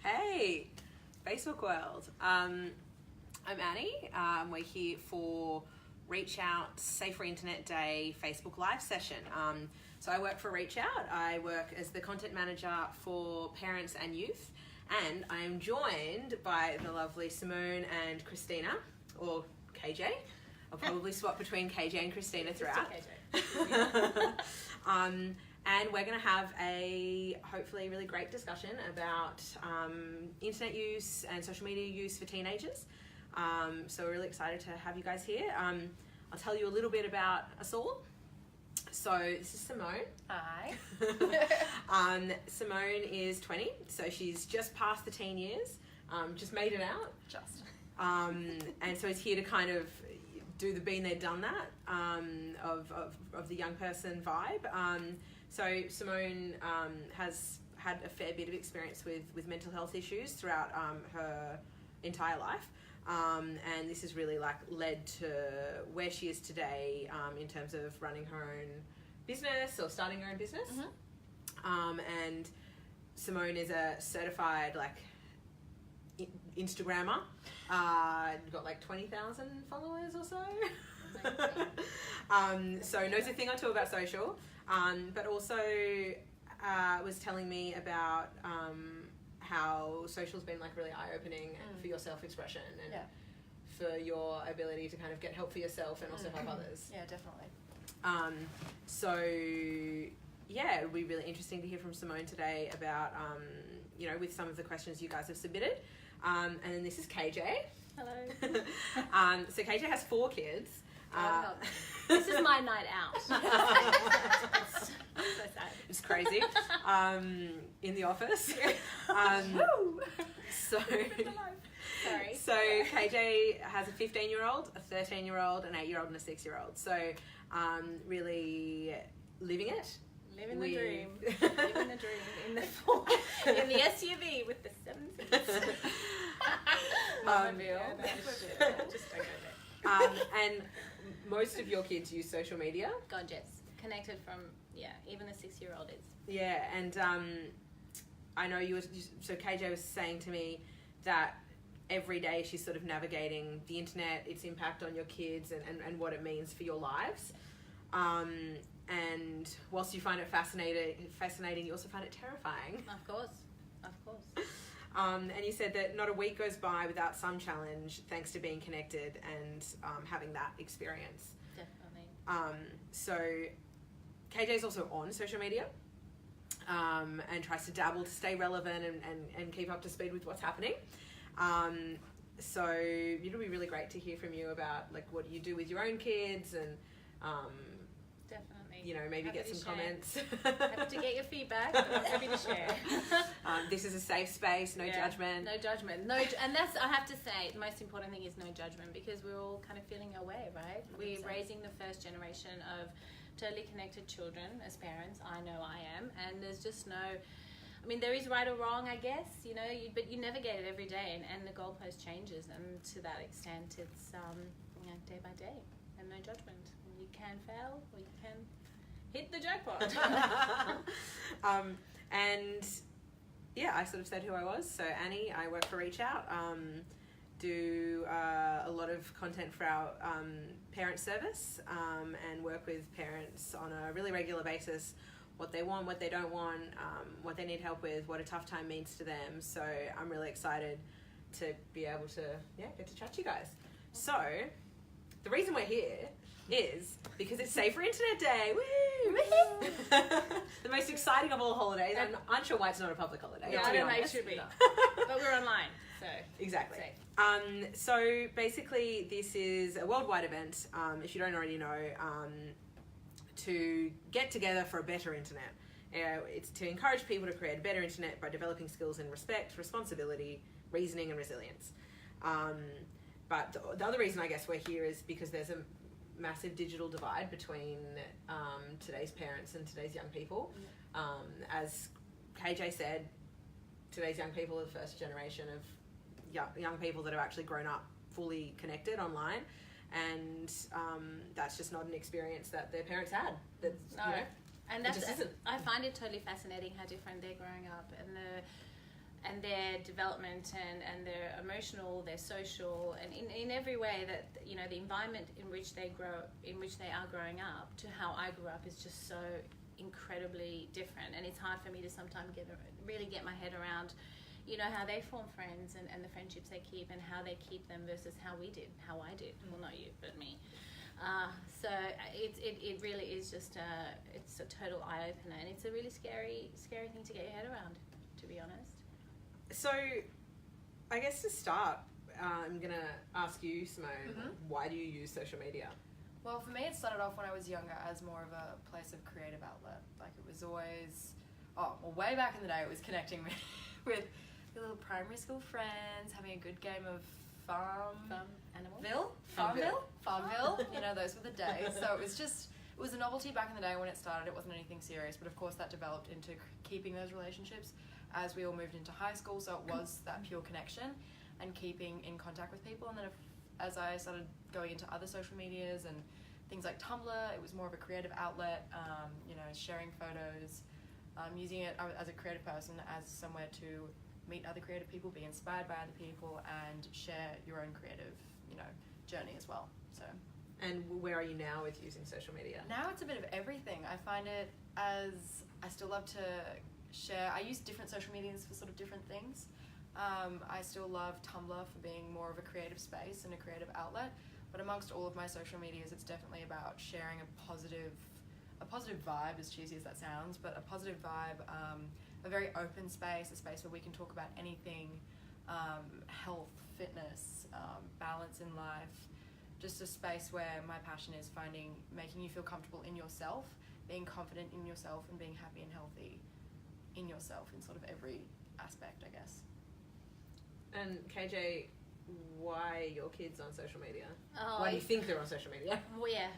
Hey, Facebook world. I'm Annie. We're here for Reach Out Safer Internet Day Facebook Live session. So I work for Reach Out. I work as the content manager for parents and youth, and I am joined by the lovely Simone and Krisztina, or KJ. I'll probably swap between KJ and Krisztina throughout. And we're going to have a hopefully really great discussion about internet use and social media use for teenagers. So we're really excited to have you guys here. I'll tell you a little bit about us all. So this is Simone. Hi. Simone is 20, so she's just past the teen years, just made it out. Just. And so is here to kind of do the been there, done that of the young person vibe. So Simone has had a fair bit of experience with mental health issues throughout her entire life. And this has really led to where she is today in terms of running her own business or starting her own business. Mm-hmm. And Simone is a certified Instagrammer. Got 20,000 followers or so. So knows a thing or two about social, but also was telling me about how social's been really eye-opening for your self-expression and for your ability to kind of get help for yourself and also help others. Yeah, definitely. So yeah, it'll be really interesting to hear from Simone today about with some of the questions you guys have submitted. And then this is KJ. Hello. So KJ has 4 kids. This is my night out. So sad. It's crazy. In the office. So KJ has a 15-year-old, a 13-year-old, an 8-year-old, and a 6-year-old. So really living it. Living the dream. Living the dream in the SUV with the 7 seats. Just don't go there. And most of your kids use social media? God, yes. Connected from, even the 6-year-old is. Yeah, and I know so KJ was saying to me that every day she's sort of navigating the internet, its impact on your kids and what it means for your lives. And whilst you find it fascinating, you also find it terrifying. Of course. And you said that not a week goes by without some challenge thanks to being connected and having that experience. Definitely. So KJ's also on social media and tries to dabble to stay relevant and keep up to speed with what's happening. So it'll be really great to hear from you about what you do with your own kids and definitely. Maybe get some comments. Happy to get your feedback. I'm happy to share. This is a safe space, no judgment. No judgment. And that's, I have to say, the most important thing is no judgment, because we're all kind of feeling our way, right? 100%. We're raising the first generation of totally connected children as parents. I know I am. And there's just there is right or wrong, I guess, but you navigate it every day, and the goalpost changes, and to that extent, it's day by day, and no judgment. You can fail, or you can hit the jackpot. And I sort of said who I was. So Annie, I work for Reach Out, do a lot of content for our parent service, and work with parents on a really regular basis, what they want, what they don't want, what they need help with, what a tough time means to them. So I'm really excited to be able to get to chat to you guys. So the reason we're here is because it's Safer Internet Day. Woo! The most exciting of all holidays. I'm unsure why it's not a public holiday. Yeah, I don't know, it should be. But we're online, so. Exactly. So basically this is a worldwide event, if you don't already know, to get together for a better internet. It's to encourage people to create a better internet by developing skills in respect, responsibility, reasoning, and resilience. But the other reason I guess we're here is because there's a massive digital divide between today's parents and today's young people. As KJ said, today's young people are the first generation of young people that have actually grown up fully connected online, and that's just not an experience that their parents had. That's, no. And that's, it just isn't. I find it totally fascinating how different they're growing up, and their development and their emotional, their social, and in every way that, you know, the environment in which they are growing up to how I grew up is just so incredibly different, and it's hard for me to sometimes really get my head around, you know, how they form friends and the friendships they keep and how they keep them versus how I did. Well, not you, but me. So it really is just it's a total eye opener, and it's a really scary thing to get your head around, to be honest. So, I guess to start, I'm going to ask you, Simone, why do you use social media? Well, for me, it started off when I was younger as more of a place of creative outlet. Like, it was always, way back in the day, it was connecting with your little primary school friends, having a good game of Farmville, you know, those were the days. So it was a novelty back in the day when it started. It wasn't anything serious, but of course that developed into keeping those relationships as we all moved into high school. So it was that pure connection and keeping in contact with people. And then as I started going into other social medias and things like Tumblr, it was more of a creative outlet, you know, sharing photos, using it as a creative person as somewhere to meet other creative people, be inspired by other people, and share your own creative, you know, journey as well. So. And where are you now with using social media? Now it's a bit of everything. I find it as I still love to share. I use different social medias for sort of different things. I still love Tumblr for being more of a creative space and a creative outlet. But amongst all of my social medias, it's definitely about sharing a positive vibe, as cheesy as that sounds, but a positive vibe, a very open space, a space where we can talk about anything, health, fitness, balance in life, just a space where my passion is making you feel comfortable in yourself, being confident in yourself, and being happy and healthy in yourself in sort of every aspect, I guess. And KJ, why are your kids on social media? Why do you think they're on social media? Well, yeah,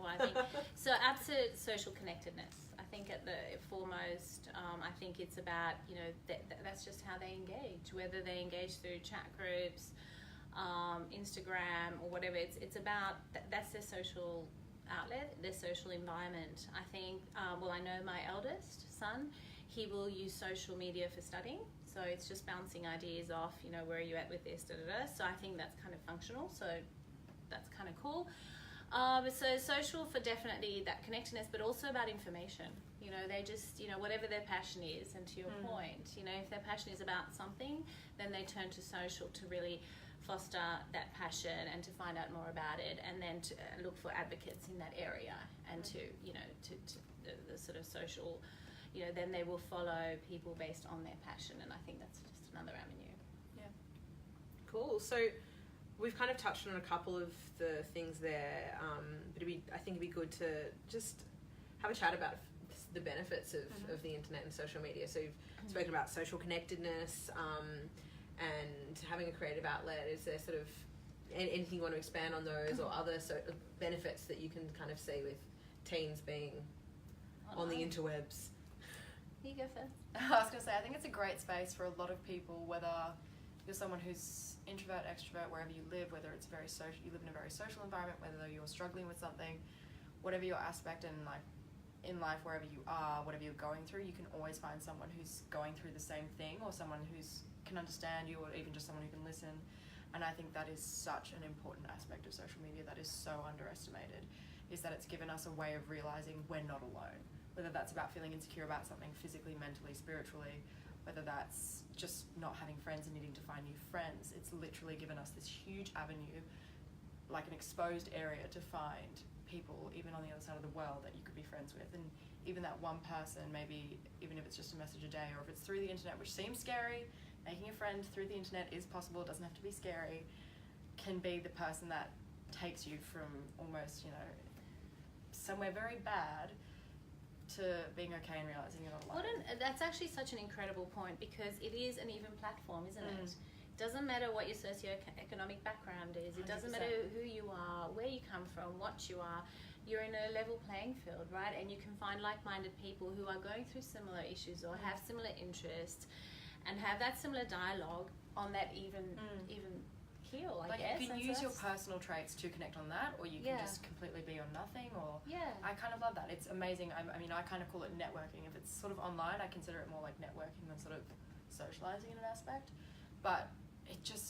I think so. Absolute social connectedness. I think at the foremost, I think it's about, you know, that's just how they engage. Whether they engage through chat groups, Instagram, or whatever, it's about that's their social outlet, their social environment. I think. Well, I know my eldest son. He will use social media for studying. So it's just bouncing ideas off, you know, where are you at with this, So I think that's kind of functional. So that's kind of cool. So social for definitely that connectedness, but also about information. You know, they just, you know, whatever their passion is, and to your point, you know, if their passion is about something, then they turn to social to really foster that passion and to find out more about it, and then to look for advocates in that area, and to, you know, to the sort of social, you know, then they will follow people based on their passion, and I think that's just another avenue. Yeah. Cool. So we've kind of touched on a couple of the things there, but I think it'd be good to just have a chat about the benefits of the internet and social media. So you've spoken about social connectedness and having a creative outlet. Is there sort of anything you want to expand on those, or other benefits that you can kind of see with teens being on the interwebs? You go first. I was going to say, I think it's a great space for a lot of people, whether you're someone who's introvert, extrovert, wherever you live, whether it's very social, you live in a very social environment, whether you're struggling with something, whatever your aspect in life, wherever you are, whatever you're going through, you can always find someone who's going through the same thing, or someone who can understand you, or even just someone who can listen. And I think that is such an important aspect of social media that is so underestimated, is that it's given us a way of realizing we're not alone. Whether that's about feeling insecure about something physically, mentally, spiritually, whether that's just not having friends and needing to find new friends, it's literally given us this huge avenue, like an exposed area, to find people even on the other side of the world that you could be friends with. And even that one person, maybe even if it's just a message a day, or if it's through the internet, which seems scary, making a friend through the internet is possible, it doesn't have to be scary, can be the person that takes you from almost, you know, somewhere very bad to being okay and realizing you're not alone. That's actually such an incredible point, because it is an even platform, isn't it? It doesn't matter what your socioeconomic background is. It doesn't 100%. matter who you are, where you come from, what you are. You're in a level playing field, right? And you can find like-minded people who are going through similar issues or have similar interests, and have that similar dialogue on that even keel, I guess. You can use your personal traits to connect on that, or you can just completely be on nothing, or I kind of love that. It's amazing. I mean, I kind of call it networking. If it's sort of online, I consider it more like networking than sort of socializing in an aspect, but it's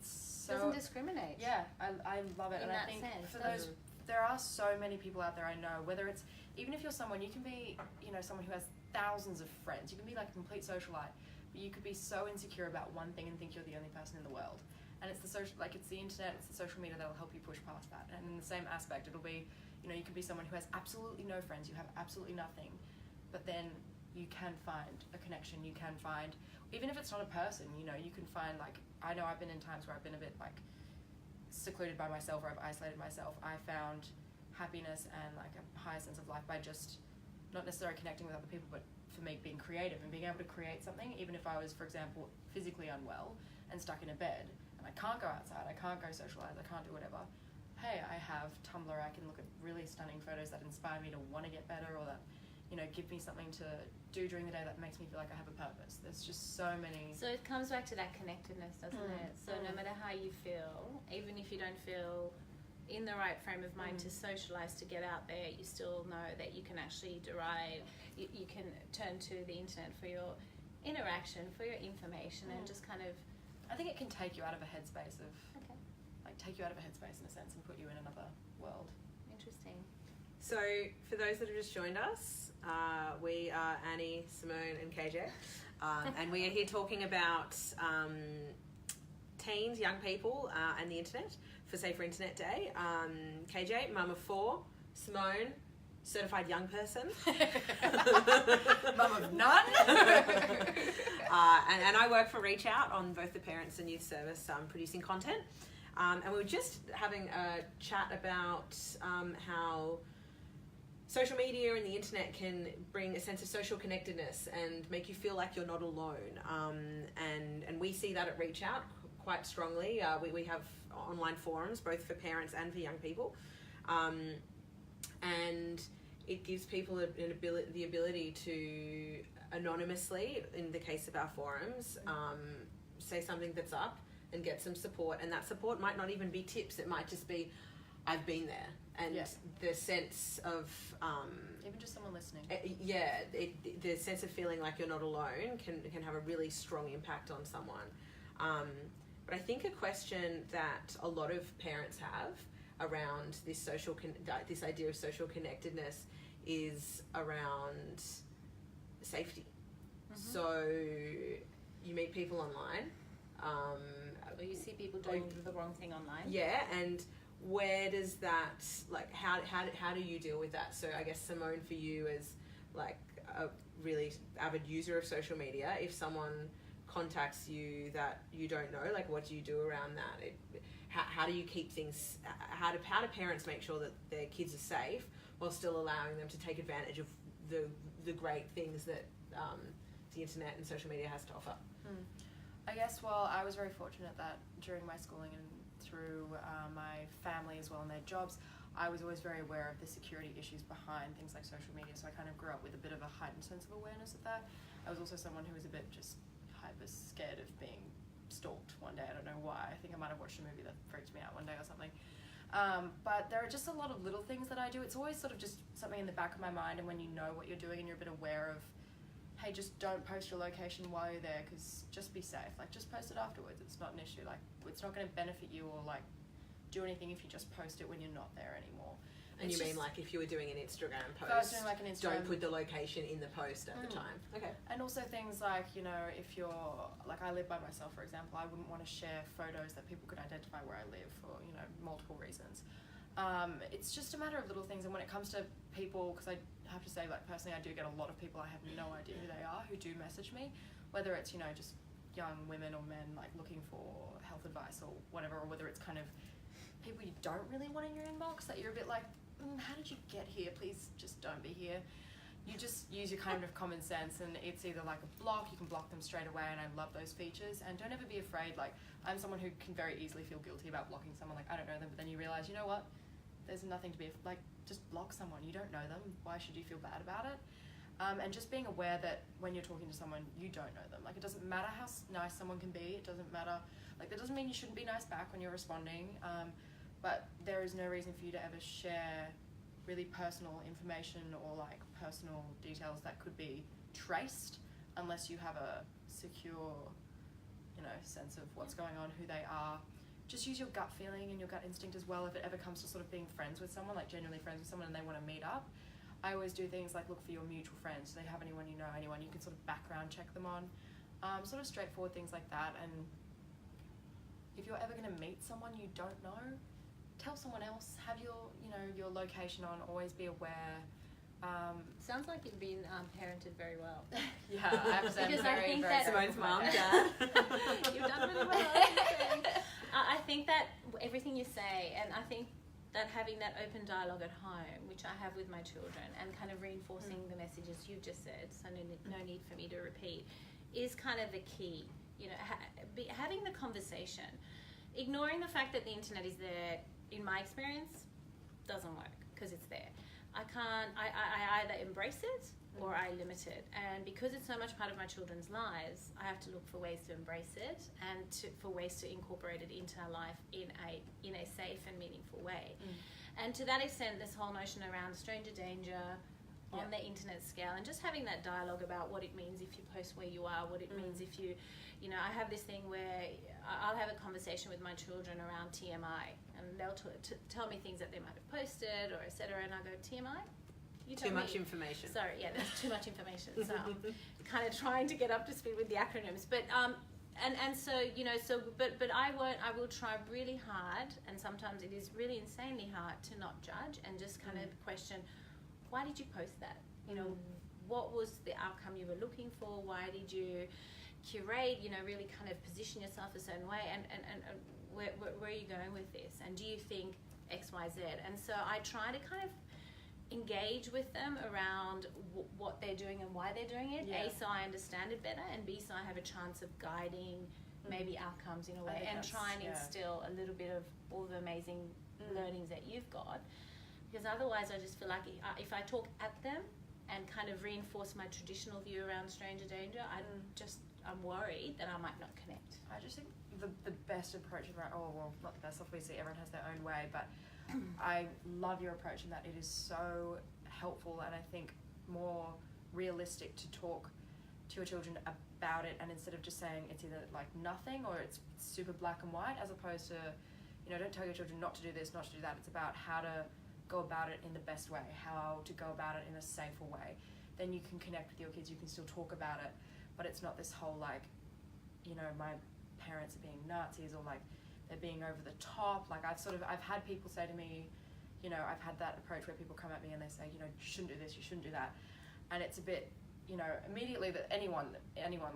so doesn't discriminate. Yeah, I love it. In And that I think sense, for those, there are so many people out there I know, whether it's, even if you're someone, you can be, someone who has thousands of friends, you can be like a complete socialite, but you could be so insecure about one thing and think you're the only person in the world. And it's it's the internet, it's the social media that'll help you push past that. And in the same aspect, it'll be, you could be someone who has absolutely no friends, you have absolutely nothing, but then you can find a connection, you can find, even if it's not a person, you can find, like, I know I've been in times where I've been a bit, like, secluded by myself, or I've isolated myself. I found happiness and, like, a higher sense of life by just not necessarily connecting with other people, but for me being creative and being able to create something, even if I was, for example, physically unwell and stuck in a bed, and I can't go outside, I can't go socialize, I can't do whatever. Hey, I have Tumblr, I can look at really stunning photos that inspire me to want to get better, or that, give me something to do during the day that makes me feel like I have a purpose. There's just so many. So it comes back to that connectedness, doesn't it? So no matter how you feel, even if you don't feel in the right frame of mind to socialize, to get out there, you still know that you can actually derive, you can turn to the internet for your interaction, for your information, and just kind of... I think it can take you out of a headspace of... Okay. Like, take you out of a headspace in a sense and put you in another world. Interesting. So, for those that have just joined us, we are Annie, Simone and KJ, and we are here talking about teens, young people, and the internet for Safer Internet Day. KJ, mum of 4, Simone, certified young person. Mum of none. And I work for Reach Out on both the Parents and Youth Service, producing content. And we were just having a chat about how social media and the internet can bring a sense of social connectedness and make you feel like you're not alone. And we see that at Reach Out quite strongly. We have online forums, both for parents and for young people. And it gives people the ability to anonymously, in the case of our forums, say something that's up and get some support. And that support might not even be tips. It might just be, I've been there. And the sense of... even just someone listening. The sense of feeling like you're not alone can have a really strong impact on someone. But I think a question that a lot of parents have around this this idea of social connectedness is around safety. So you meet people online. Or you see people doing the wrong thing online. Yeah, and where does that, like, how do you deal with that? So I guess, Simone, for you as like a really avid user of social media, if someone contacts you that you don't know, like, what do you do around that? How do you keep things, how do parents make sure that their kids are safe while still allowing them to take advantage of the great things that the internet and social media has to offer? I guess, well, I was very fortunate that during my schooling and through my family as well and their jobs, I was always very aware of the security issues behind things like social media, so I kind of grew up with a bit of a heightened sense of awareness of that. I was also someone who was a bit just hyper scared of being stalked one day. I don't know why. I think I might have watched a movie that freaked me out one day or something. But there are just a lot of little things that I do. It's always sort of just something in the back of my mind, and when you know what you're doing and you're a bit aware of, hey, just don't post your location while you're there, because just be safe. Like, just post it afterwards. It's not an issue. Like, it's not going to benefit you or, like, do anything if you just post it when you're not there anymore. And you mean, like, if you were doing an Instagram post, if I was doing, like, an Instagram, don't put the location in the post at the time. Okay. And also things like, you know, if you're, like, I live by myself, for example, I wouldn't want to share photos that people could identify where I live for, you know, multiple reasons. It's just a matter of little things, and when it comes to people, because I have to say, like, personally, I do get a lot of people I have no idea who they are who do message me, whether it's, you know, just young women or men, like, looking for health advice or whatever, or whether it's kind of people you don't really want in your inbox that you're a bit like, how did you get here? Please just don't be here. You just use your kind of common sense, and it's either like a block, you can block them straight away, and I love those features. And don't ever be afraid. Like, I'm someone who can very easily feel guilty about blocking someone, like, I don't know them, but then you realize, you know what, there's nothing to be, like, just block someone. You don't know them, why should you feel bad about it? And just being aware that when you're talking to someone, you don't know them. Like, it doesn't matter how nice someone can be, it doesn't matter, like, that doesn't mean you shouldn't be nice back when you're responding, but there is no reason for you to ever share really personal information or, like, personal details that could be traced unless you have a secure, sense of what's going on, who they are. Just use your gut feeling and your gut instinct as well if it ever comes to sort of being friends with someone, like genuinely friends with someone and they want to meet up. I always do things like look for your mutual friends. Do they have anyone you know, anyone you can sort of background check them on? Sort of straightforward things like that. And if you're ever going to meet someone you don't know, tell someone else. Have your location on. Always be aware. Sounds like you've been parented very well. Yeah, I have to say because I'm very, I think very that Simone's mom, dad. You've done really well. I think that everything you say, and I think that having that open dialogue at home, which I have with my children, and kind of reinforcing the messages you've just said, so no need for me to repeat, is kind of the key. Having the conversation, ignoring the fact that the internet is there, in my experience, doesn't work because it's there. I either embrace it or I limit it, and because it's so much part of my children's lives, I have to look for ways to embrace it and for ways to incorporate it into our life in a safe and meaningful way. And to that extent, this whole notion around stranger danger on the internet scale, and just having that dialogue about what it means if you post where you are, what it means if you I have this thing where I'll have a conversation with my children around TMI, and they'll tell me things that they might have posted or etc. And I go, TMI? You tell Too much me. information. Sorry, yeah, there's too much information. So I'm kind of trying to get up to speed with the acronyms, but but I will try really hard, and sometimes it is really insanely hard to not judge and just kind of question, why did you post that? What was the outcome you were looking for? Why did you curate, really kind of position yourself a certain way, and where are you going with this? And do you think X, Y, Z? And so I try to kind of engage with them around what they're doing and why they're doing it. A, so I understand it better, and B, so I have a chance of guiding maybe outcomes in a way, and try and instill a little bit of all the amazing learnings that you've got. Because otherwise I just feel like if I talk at them and kind of reinforce my traditional view around stranger danger, I'm worried that I might not connect. I just think the best approach around, not the best, obviously everyone has their own way, but I love your approach in that it is so helpful, and I think more realistic to talk to your children about it, and instead of just saying it's either like nothing or it's super black and white, as opposed to, don't tell your children not to do this, not to do that. It's about how to go about it in the best way, how to go about it in a safer way. Then you can connect with your kids, you can still talk about it, but it's not this whole like, my parents are being Nazis, or like they're being over the top. Like I've had people say to me, I've had that approach where people come at me and they say, you shouldn't do this, you shouldn't do that. And it's a bit, immediately that anyone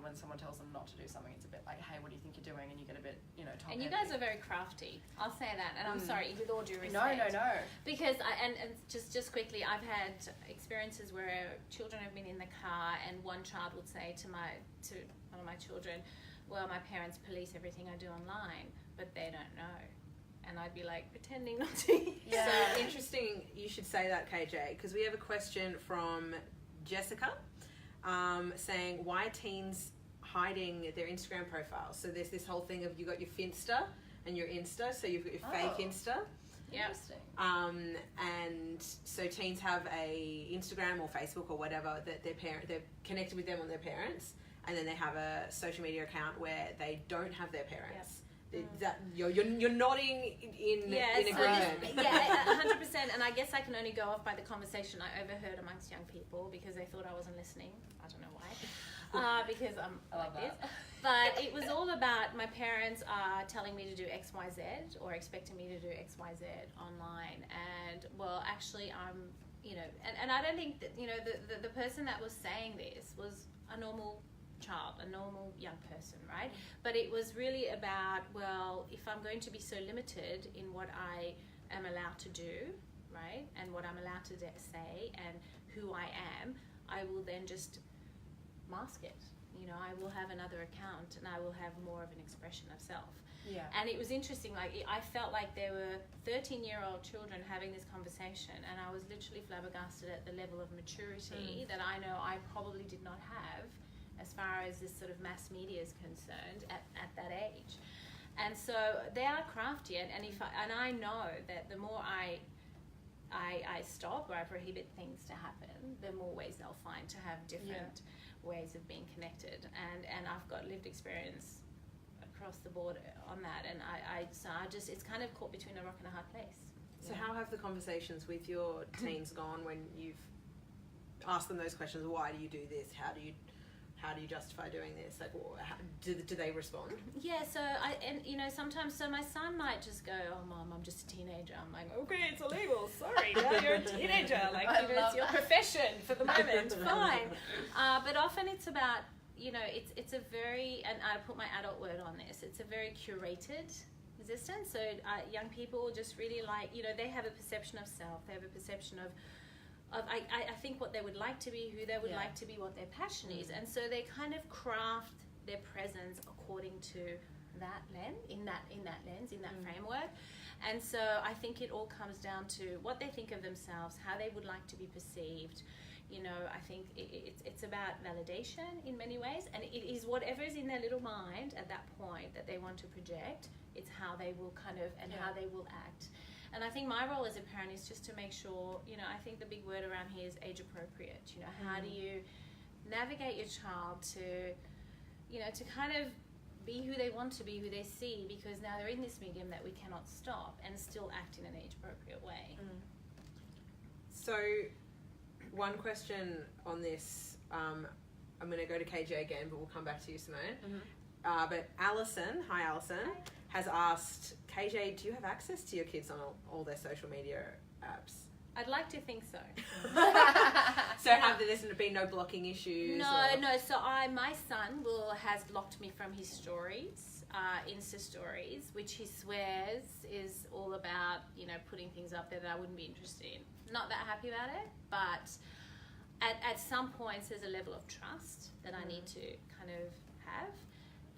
when someone tells them not to do something, it's a bit like, hey, what do you think you're doing? And you get a bit, top And you guys are very crafty. I'll say that, and I'm sorry, with all due respect. No. Because and just quickly, I've had experiences where children have been in the car, and one child would say to one of my children, well, my parents police everything I do online, but they don't know. And I'd be like, pretending not to. Yeah. So interesting you should say that, KJ, because we have a question from Jessica saying, why are teens hiding their Instagram profiles? So there's this whole thing of you got your Finsta and your Insta, so you've got your fake Insta. Interesting. And so teens have a Instagram or Facebook or whatever that they're connected with them on their parents, and then they have a social media account where they don't have their parents. That you're nodding in agreement. 100%. And I guess I can only go off by the conversation I overheard amongst young people, because they thought I wasn't listening. I don't know why. Because I'm like this. But it was all about my parents are telling me to do X, Y, Z, or expecting me to do X, Y, Z online. And well, actually, I'm, and I don't think that, the person that was saying this was a normal child, a normal young person, right? But it was really about, well, if I'm going to be so limited in what I am allowed to do, right, and what I'm allowed to say and who I am, I will then just mask it. I will have another account, and I will have more of an expression of self. Yeah. And it was interesting, like I felt like there were 13-year-old children having this conversation, and I was literally flabbergasted at the level of maturity that I know I probably did not have as far as this sort of mass media is concerned at that age. And so they are crafty, and I know that the more I stop or I prohibit things to happen, the more ways they'll find to have different ways of being connected, and I've got lived experience across the board on that, and so I just, it's kind of caught between a rock and a hard place. So how have the conversations with your teens gone when you've asked them those questions? Why do you do this? How do you justify doing this? Like, do they respond? Yeah, so sometimes, so my son might just go, "Oh, Mom, I'm just a teenager." I'm like, "Okay, it's illegal. Sorry, now you're a teenager. Like, it's your profession for the moment. Fine." But often it's about, it's a very, and I put my adult word on this, it's a very curated existence. So young people just really like, they have a perception of self. They have a perception of I think what they would like to be, who they would like to be, what their passion is, and so they kind of craft their presence according to that lens, in that framework. And so I think it all comes down to what they think of themselves, how they would like to be perceived. I think it's about validation in many ways, and it is whatever is in their little mind at that point that they want to project. It's how they will how they will act. And I think my role as a parent is just to make sure, I think the big word around here is age appropriate. How do you navigate your child to, to kind of be who they want to be, who they see, because now they're in this medium that we cannot stop, and still act in an age appropriate way. So, one question on this, I'm going to go to KJ again, but we'll come back to you, Simone. But Alison, hi Alison, has asked, KJ, do you have access to your kids on all their social media apps? I'd like to think so. So have there been no blocking issues? No. So my son has blocked me from his stories, Insta stories, which he swears is all about, putting things up there that I wouldn't be interested in. Not that happy about it, but at some points there's a level of trust that I need to kind of have.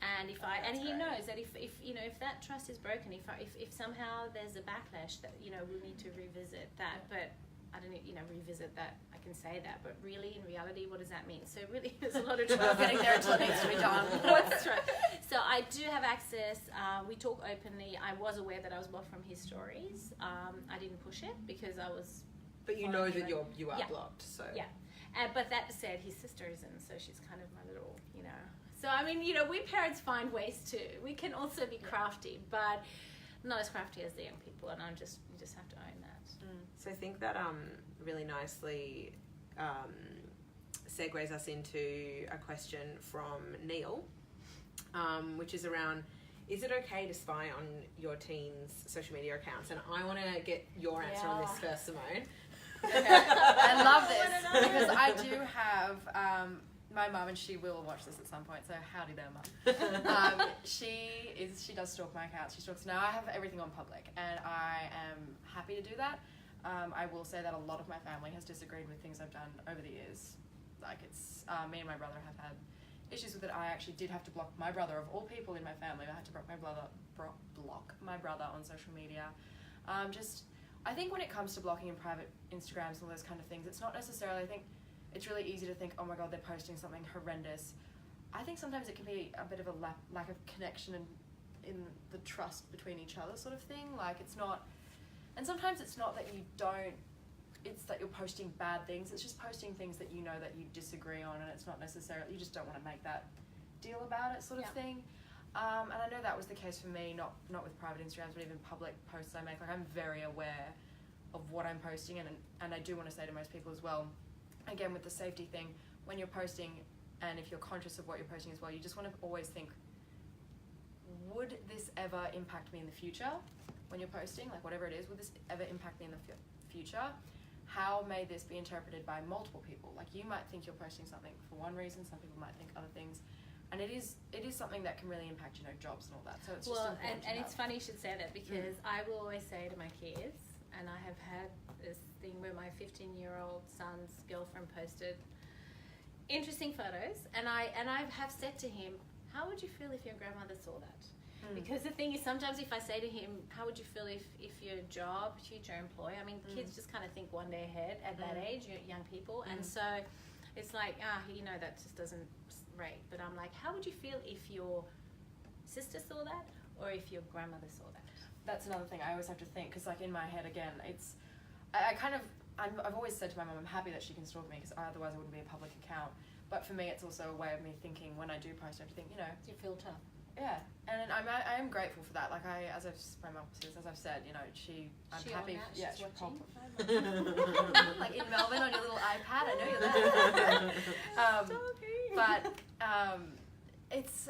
And he knows that if that trust is broken, if somehow there's a backlash, that we'll need to revisit that. But I don't revisit that. I can say that, but really, in reality, what does that mean? So really, there's a lot of trust getting there until it needs to be done. What's true? So I do have access. We talk openly. I was aware that I was blocked from his stories. I didn't push it because I was. But you know that you are blocked. So yeah. But that said, his sister isn't, so she's kind of my little, So, I mean, we parents find ways too. We can also be crafty, but not as crafty as the young people, and you just have to own that. So I think that really nicely segues us into a question from Neil, which is around, is it okay to spy on your teens' social media accounts? And I want to get your answer on this first, Simone. Okay. I love this because I do have my mum, and she will watch this at some point, so howdy there, Mum. She does stalk my account. She stalks. Now I have everything on public, and I am happy to do that. I will say that a lot of my family has disagreed with things I've done over the years. Like, it's me and my brother have had issues with it. I actually did have to block my brother, of all people in my family. I had to block my brother on social media. I think when it comes to blocking in private Instagrams and all those kind of things, it's not necessarily, I think it's really easy to think, oh my God, they're posting something horrendous. I think sometimes it can be a bit of a lack of connection in the trust between each other sort of thing. Like, it's not, and sometimes it's not that you don't, it's that you're posting bad things. It's just posting things that you know that you disagree on, and it's not necessarily, you just don't want to make that deal about it sort of thing. And I know that was the case for me, not with private Instagrams, but even public posts I make. Like, I'm very aware of what I'm posting, and I do want to say to most people as well, again, with the safety thing, when you're posting, and if you're conscious of what you're posting as well, you just want to always think, would this ever impact me in the future when you're posting? Like, whatever it is, would this ever impact me in the future? How may this be interpreted by multiple people? Like, you might think you're posting something for one reason, some people might think other things. And it is something that can really impact, jobs and all that. So it's just important. And it's funny you should say that, because I will always say to my kids, and I have had this thing where my 15-year-old son's girlfriend posted interesting photos, and I have said to him, how would you feel if your grandmother saw that? Because the thing is, sometimes if I say to him, how would you feel if your job, future employer, I mean, kids just kind of think one day ahead at that age, young people, and so it's like, that just doesn't rate. But I'm like, how would you feel if your sister saw that, or if your grandmother saw that? That's another thing I always have to think, because like in my head again, it's I've always said to my mum, I'm happy that she can stalk me, because otherwise it wouldn't be a public account. But for me, it's also a way of me thinking when I do post everything, you know. You filter. Yeah, and I am grateful for that. Like as I've said, you know, I'm happy. Yeah, she's watching. Like in Melbourne on your little iPad. I know you're there. But it's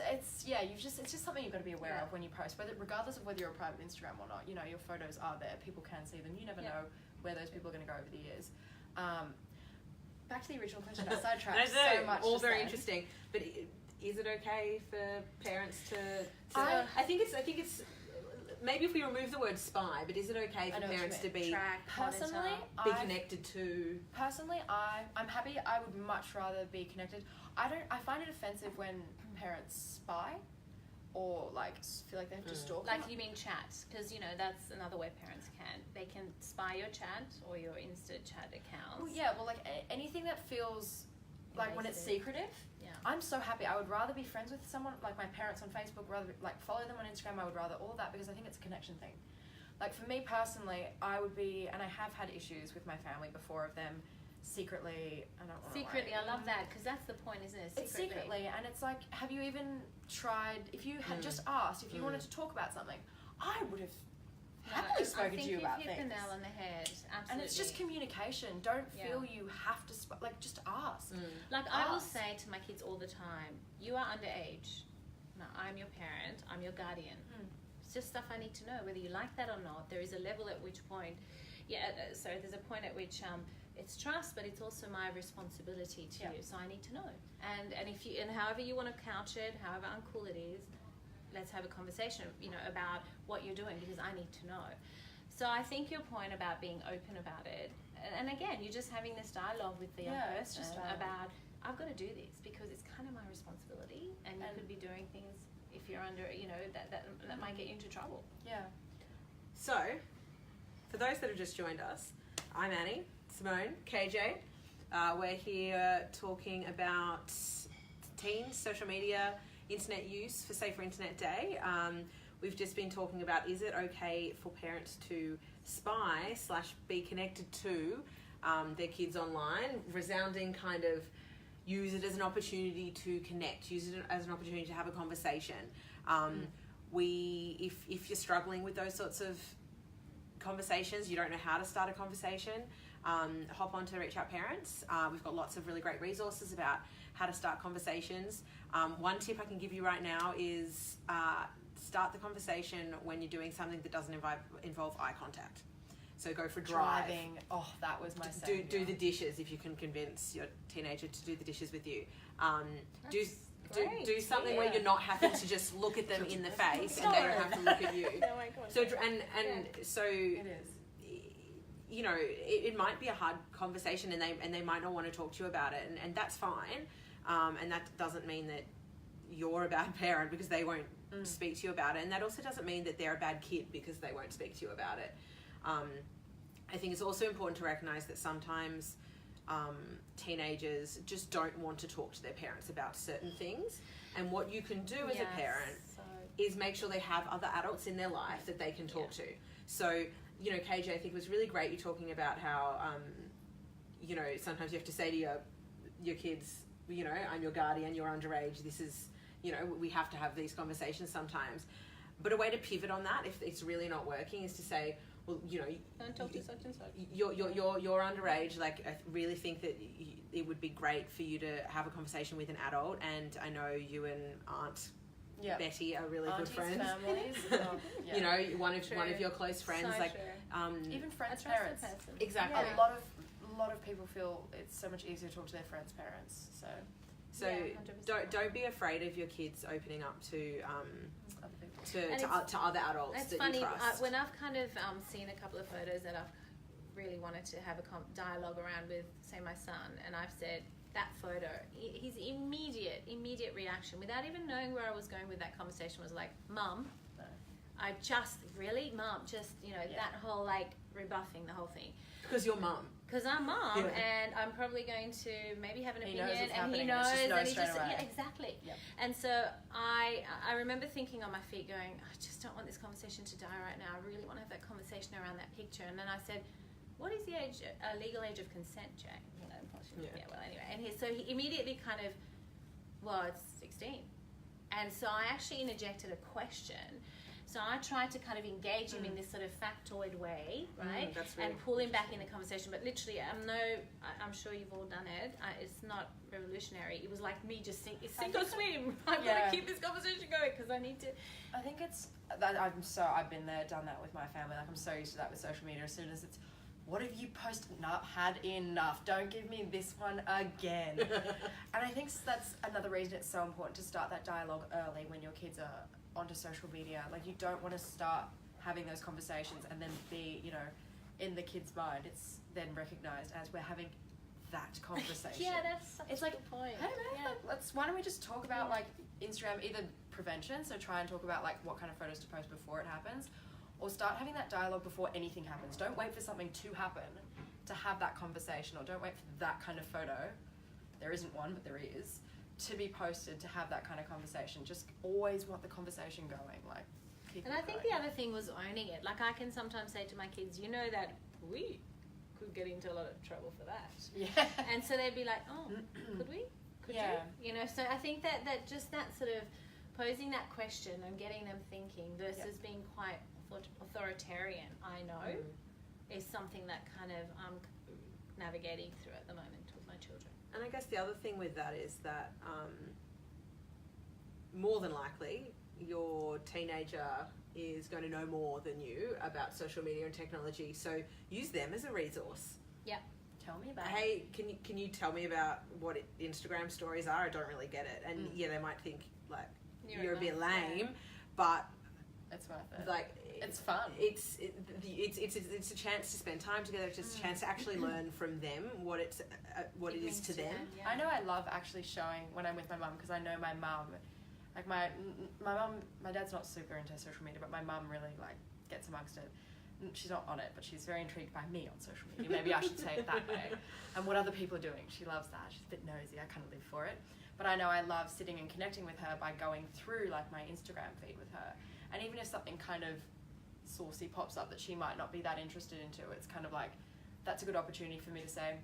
just something you've got to be aware of when you post, regardless of whether you're a private Instagram or not. You know, your photos are there. People can see them. You never know where those people are going to go over the years. Back to the original question. I sidetracked so much. All very interesting, but. Is it okay for parents to I think it's maybe if we remove the word spy, but is it okay for parents to be connected to? Personally, I'm happy. I would much rather be connected. I find it offensive when parents spy or like feel like they have to stalk. Like you mean chat, because you know that's another way parents they can spy your chat or your Insta chat accounts. Well, like anything that feels like when it's secretive. I'm so happy. I would rather be friends with someone, like my parents on Facebook, rather like follow them on Instagram. I would rather all of that because I think it's a connection thing. Like for me personally, I would be, and I have had issues with my family before of them secretly, I don't want to I love that because that's the point, isn't it? It's secretly, and it's like, have you even tried, if you had just asked, if you wanted to talk about something, I would have happily spoken to you about things. I think you've hit the nail on the head. Absolutely. And it's just communication. Don't feel you have to just ask. Like I will say to my kids all the time, you are underage. Now, I'm your parent. I'm your guardian. It's just stuff I need to know, whether you like that or not. There is a level at which point, so there's a point at which it's trust, but it's also my responsibility to you. So I need to know. And if you, and however you want to couch it, however uncool it is, let's have a conversation, you know, about what you're doing because I need to know. So I think your point about being open about it, and again, you're just having this dialogue with the young person about, I've got to do this because it's kind of my responsibility, and you could be doing things if you're under, you know, that might get you into trouble. Yeah. So, for those that have just joined us, I'm Annie, Simone, KJ. We're here talking about teens, social media, internet use for Safer Internet Day. We've just been talking about, is it okay for parents to spy / be connected to their kids online? Resounding kind of use it as an opportunity to connect, use it as an opportunity to have a conversation. If you're struggling with those sorts of conversations, you don't know how to start a conversation, hop on to Reach Out Parents. We've got lots of really great resources about how to start conversations. One tip I can give you right now is start the conversation when you're doing something that doesn't involve eye contact. So go for driving. Oh, that was my saying. Do the dishes if you can convince your teenager to do the dishes with you. Do something where you're not having to just look at them in the face and they don't have to look at you. So so it is. You know, it might be a hard conversation, and they might not want to talk to you about it, and that's fine. And that doesn't mean that you're a bad parent because they won't speak to you about it, and that also doesn't mean that they're a bad kid because they won't speak to you about it. I think it's also important to recognize that sometimes teenagers just don't want to talk to their parents about certain things, and what you can do as a parent is make sure they have other adults in their life that they can talk to. So, you know, KJ, I think it was really great you talking about how, you know, sometimes you have to say to your kids, you know, I'm your guardian, you're underage, this is, you know, we have to have these conversations sometimes. But a way to pivot on that, if it's really not working, is to say, well, you know, don't talk to such and such. You're underage. Like, I really think that it would be great for you to have a conversation with an adult. And I know you and Aunt Betty are really good friends. Families. You know, one of your close friends, even friends' parents. Exactly. Yeah. A lot of people feel it's so much easier to talk to their friends' parents. So don't be afraid of your kids opening up to other adults. It's that funny, you trust. when I've kind of seen a couple of photos that I've really wanted to have a dialogue around with, say, my son, and I've said, that photo, his immediate reaction, without even knowing where I was going with that conversation, was like, Mum, I just, really? Mum, just, you know, that whole, like, rebuffing the whole thing. Because you're Mum. Because I'm Mum, and I'm probably going to maybe have an opinion, and he knows, and he just, exactly. Yep. And so I remember thinking on my feet, going, I just don't want this conversation to die right now. I really want to have that conversation around that picture. And then I said, what is the legal age of consent, Jay? Yeah. Well, anyway, and so he immediately kind of, well, it's 16. And so I actually interjected a question. So I tried to kind of engage him in this sort of factoid way, right? Really and pull him back in the conversation. But literally, I'm sure you've all done it. It's not revolutionary. It was like me just sink or swim. I've got to keep this conversation going because I need to. I think it's that I've been there, done that with my family. Like I'm so used to that with social media. As soon as it's, what have you posted? Not had enough. Don't give me this one again. And I think that's another reason it's so important to start that dialogue early when your kids are onto social media. Like you don't want to start having those conversations and then be, in the kid's mind, it's then recognized as we're having that conversation. Yeah, that's such a good point. Hey man, why don't we just talk about like Instagram, either prevention, so try and talk about like what kind of photos to post before it happens, or start having that dialogue before anything happens. Don't wait for something to happen to have that conversation, or don't wait for that kind of photo. There isn't one, but there is. To be posted, to have that kind of conversation. Just always want the conversation going. Like, keep and it I think going. the other thing was owning it. Like I can sometimes say to my kids, that we could get into a lot of trouble for that. Yeah. And so they'd be like, oh, could we? Could you? So I think that just that sort of posing that question and getting them thinking versus being quite authoritarian, I know, is something that kind of I'm navigating through at the moment with my children. And I guess the other thing with that is that more than likely your teenager is going to know more than you about social media and technology, so use them as a resource. Yeah. Tell me about it. Hey, can you tell me about what Instagram stories are? I don't really get it. And they might think like you're a bit lame, but it's worth it. Like it's fun. It's a chance to spend time together. It's just a chance to actually learn from them what it is to them. Yeah. I know I love actually showing when I'm with my mum, because I know my mum, like my mum, my dad's not super into social media, but my mum really like gets amongst it. She's not on it, but she's very intrigued by me on social media. Maybe I should say it that way. And what other people are doing. She loves that. She's a bit nosy. I kind of live for it. But I know I love sitting and connecting with her by going through like my Instagram feed with her. And even if something kind of saucy pops up that she might not be that interested into, it's kind of like, that's a good opportunity for me to say,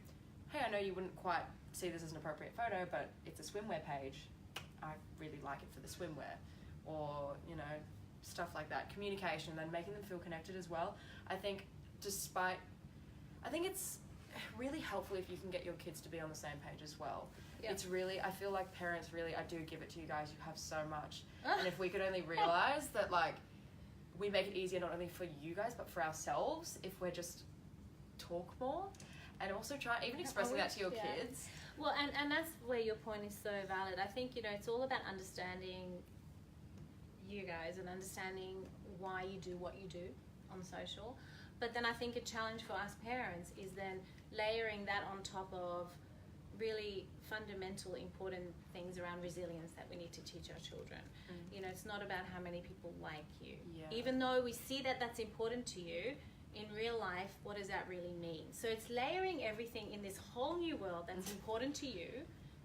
hey, I know you wouldn't quite see this as an appropriate photo, but it's a swimwear page. I really like it for the swimwear. Or, stuff like that. Communication, and then making them feel connected as well. I think it's really helpful if you can get your kids to be on the same page as well. Yep. It's really, I feel like parents really, I do give it to you guys, you have so much. And if we could only realize that like, we make it easier not only for you guys, but for ourselves, if we're just talk more, and also try, even expressing that to your kids. Well, and that's where your point is so valid. I think, it's all about understanding you guys and understanding why you do what you do on social. But then I think a challenge for us parents is then layering that on top of really fundamental, important things around resilience that we need to teach our children. It's not about how many people like you. Yeah. Even though we see that that's important to you, in real life, what does that really mean? So it's layering everything in this whole new world that's important to you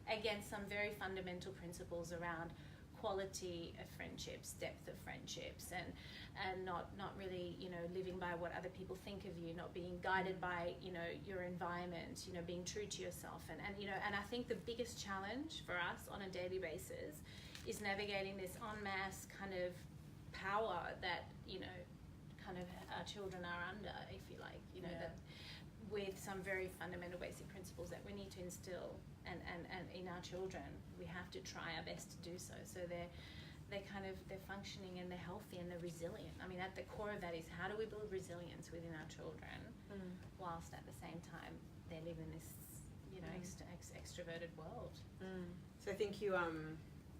against some very fundamental principles around quality of friendships, depth of friendships, and not really, living by what other people think of you, not being guided by, your environment, being true to yourself. And I think the biggest challenge for us on a daily basis is navigating this en masse kind of power that, kind of our children are under, if you like, that with some very fundamental basic principles that we need to instill and in our children. We have to try our best to do so they're functioning and they're healthy and they're resilient. I mean, at the core of that is, how do we build resilience within our children whilst at the same time they live in this extroverted world. So I think you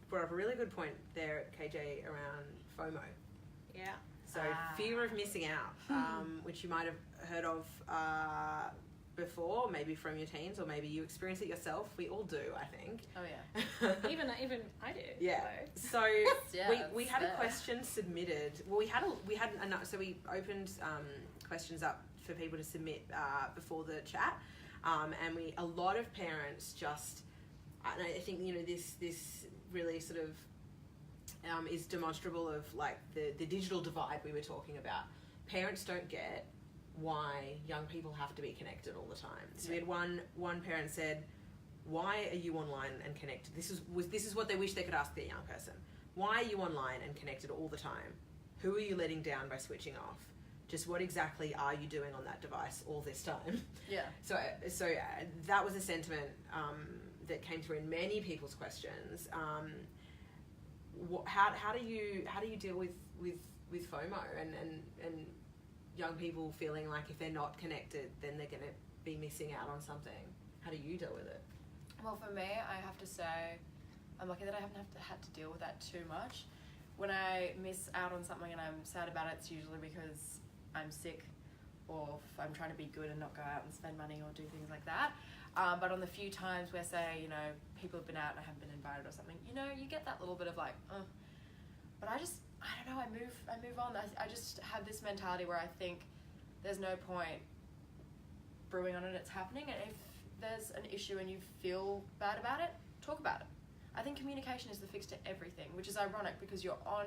brought up a really good point there, KJ, around FOMO. Yeah. So fear of missing out, which you might have heard of before, maybe from your teens, or maybe you experience it yourself. We all do, I think. Oh yeah. even I do. Yeah. So we had a question submitted. Well, we had enough. So we opened questions up for people to submit before the chat, and a lot of parents just, and I think this really sort of is demonstrable of like the digital divide we were talking about. Parents don't get why young people have to be connected all the time. So we had one parent said, why are you online and connected? This is what they wish they could ask their young person. Why are you online and connected all the time? Who are you letting down by switching off? Just what exactly are you doing on that device all this time? Yeah. So that was a sentiment that came through in many people's questions. How do you deal with FOMO and young people feeling like if they're not connected, then they're going to be missing out on something? How do you deal with it? Well, for me, I have to say, I'm lucky that I haven't had to deal with that too much. When I miss out on something and I'm sad about it, it's usually because I'm sick or if I'm trying to be good and not go out and spend money or do things like that. But on the few times where, say, people have been out and I haven't been invited or something, you get that little bit of like, but I don't know, I move on. I just have this mentality where I think there's no point brewing on it, it's happening, and if there's an issue and you feel bad about it, talk about it. I think communication is the fix to everything, which is ironic because you're on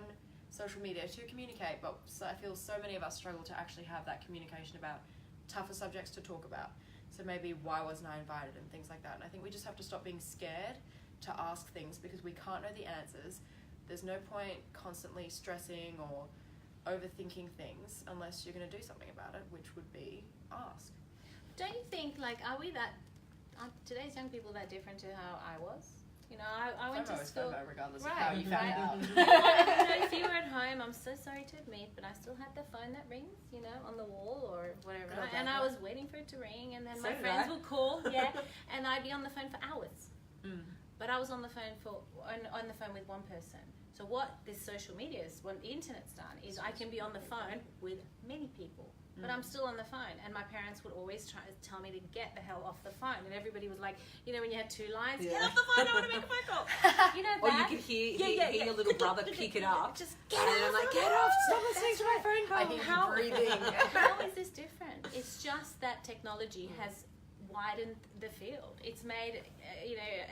social media to communicate, but I feel so many of us struggle to actually have that communication about tougher subjects to talk about. So maybe why wasn't I invited and things like that. And I think we just have to stop being scared to ask things because we can't know the answers. There's no point constantly stressing or overthinking things unless you're going to do something about it, which would be ask. Don't you think, are today's young people that different to how I was? I went to school. FOMO regardless of right, how you found out. If you were at home, I'm so sorry to admit, but I still had the phone that rings, on the wall or whatever. And I was waiting for it to ring, and then my friends would call, and I'd be on the phone for hours. But I was on the phone on the phone with one person. So what this social media is, what the internet's done, is I can be on the phone with many people. But I'm still on the phone, and my parents would always try to tell me to get the hell off the phone, and everybody was like, when you had two lines, get off the phone, I want to make a phone call. Or you could hear your little brother pick it up, just get off. And I'm like, get off, stop listening to my phone call. I hear you breathing. How is this different? It's just that technology has widened the field. It's made,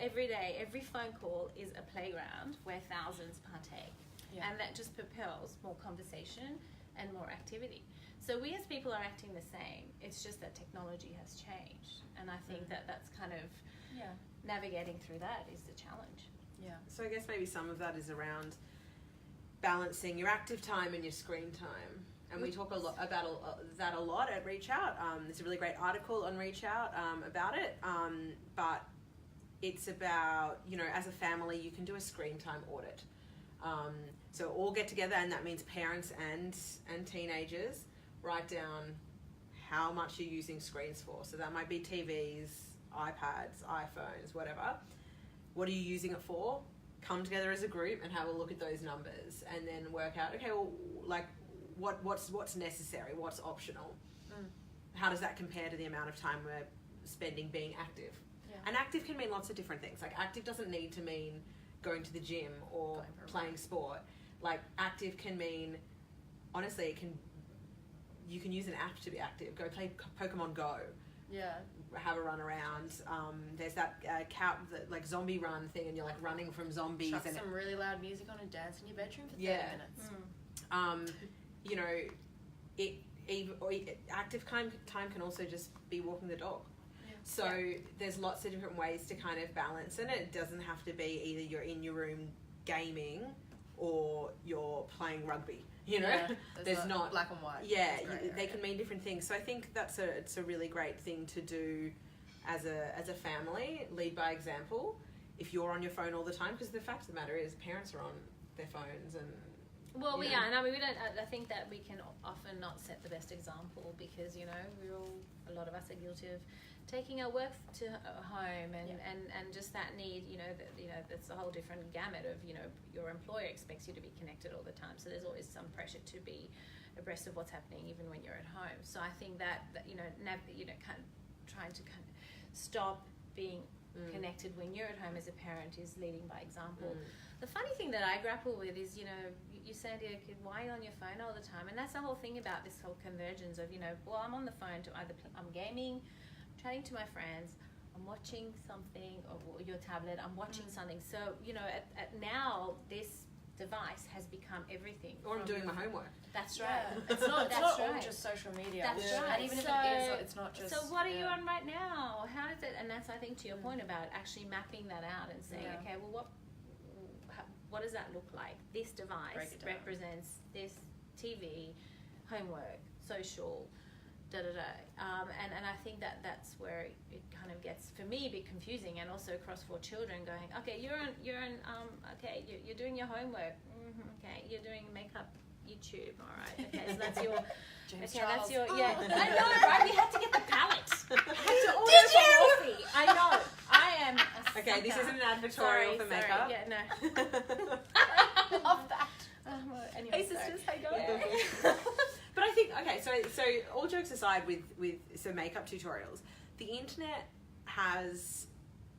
every day, every phone call is a playground where thousands partake, and that just propels more conversation and more activity. So we as people are acting the same. It's just that technology has changed. And I think that's kind of navigating through that is the challenge. Yeah. So I guess maybe some of that is around balancing your active time and your screen time. And we talk about that a lot at Reach Out. There's a really great article on Reach Out about it. But it's about, as a family, you can do a screen time audit. So all get together, and that means parents and teenagers. Write down how much you're using screens for. So that might be TVs, iPads, iPhones, whatever. What are you using it for? Come together as a group and have a look at those numbers, and then work out, okay, well, what's necessary, what's optional? How does that compare to the amount of time we're spending being active? Yeah. And active can mean lots of different things. Like, active doesn't need to mean going to the gym or playing sport. Like, active can mean, honestly, you can use an app to be active. Go play Pokemon Go. Yeah. Have a run around. There's that zombie run thing, and you're like running from zombies. Chuck some really loud music on and dance in your bedroom for 30 minutes. Active time can also just be walking the dog. Yeah. So there's lots of different ways to kind of balance it. It doesn't have to be either you're in your room gaming or you're playing rugby. There's not black and white. Yeah, they can mean different things. So I think it's a really great thing to do as a family. Lead by example. If you're on your phone all the time, because the fact of the matter is parents are on their phones and. Well, we are, and I mean, we don't. I think that we can often not set the best example because a lot of us are guilty of taking our work to home and just that need. That's a whole different gamut of your employer expects you to be connected all the time, so there's always some pressure to be abreast of what's happening even when you're at home. So I think that trying to stop being connected when you're at home as a parent is leading by example. The funny thing that I grapple with is, you say to your kid, why are you on your phone all the time? And that's the whole thing about this whole convergence of, well, I'm on the phone to either I'm gaming, chatting to my friends, I'm watching something, or your tablet, I'm watching something. So, at now, this device has become everything. Or I'm doing my homework. That's right. Yeah. It's not all just social media. That's right. And even if So- it is, it's not just. So what are you on right now? How does it? And that's, I think, to your point about actually mapping that out and saying, Yeah. okay, well, what does that look like? This Break device it down. represents this TV, homework, social, da da da. And I think that's where it kind of gets, for me, a bit confusing, and also across 4 children going, okay, okay, you're doing your homework, okay, you're doing makeup, YouTube, all right, okay, so that's your. James Okay, Charles. that's your, yeah. I know, right? We had to get the palette. I had to order from Morphe. I know. I am a Okay, this sucker. isn't an advertorial for makeup. Yeah, no. I love that. Well, anyway, Hey sisters, how you going? Yeah. But I think, okay, so all jokes aside with some makeup tutorials, the internet has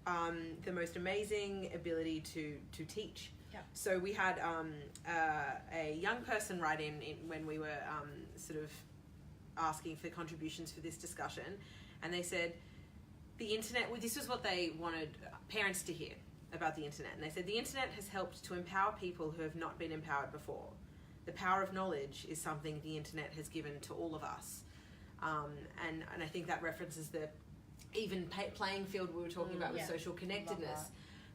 the most amazing ability to teach. Yeah. So we had a young person write in when we were sort of asking for contributions for this discussion, and they said the internet, well, this was what they wanted parents to hear about the internet, and they said the internet has helped to empower people who have not been empowered before. The power of knowledge is something the internet has given to all of us, and I think that references the even playing field we were talking about with social connectedness.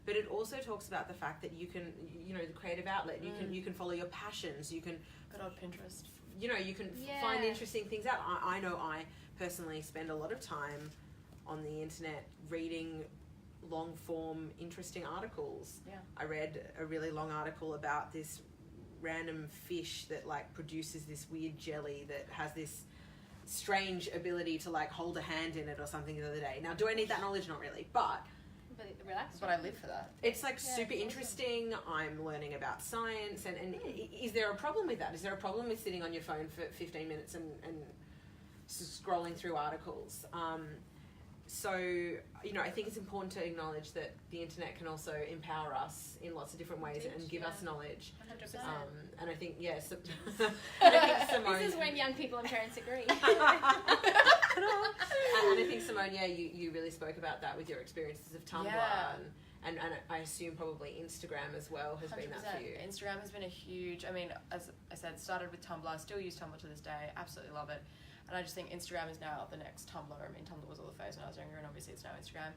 But it also talks about the fact that you can, the creative outlet, you can follow your passions, you can, Good old Pinterest. you can find interesting things out. I know I personally spend a lot of time on the internet reading long form interesting articles. Yeah. I read a really long article about this random fish that like produces this weird jelly that has this strange ability to like hold a hand in it or something the other day. Now, do I need that knowledge? Not really, but relax. But I live for that. it's like super interesting. I'm learning about science, and is there a problem with that? Is there a problem with sitting on your phone for 15 minutes and scrolling through articles? So, I think it's important to acknowledge that the internet can also empower us in lots of different ways and give us knowledge. 100%. And I think, yes, I think Simone, This is when young people and parents agree. and I think Simone, you really spoke about that with your experiences of Tumblr, and I assume probably Instagram as well has been that for you. Instagram has been a huge, as I said, started with Tumblr, still use Tumblr to this day, absolutely love it. And I just think Instagram is now the next Tumblr. Tumblr was all the phase when I was younger, and obviously it's now Instagram.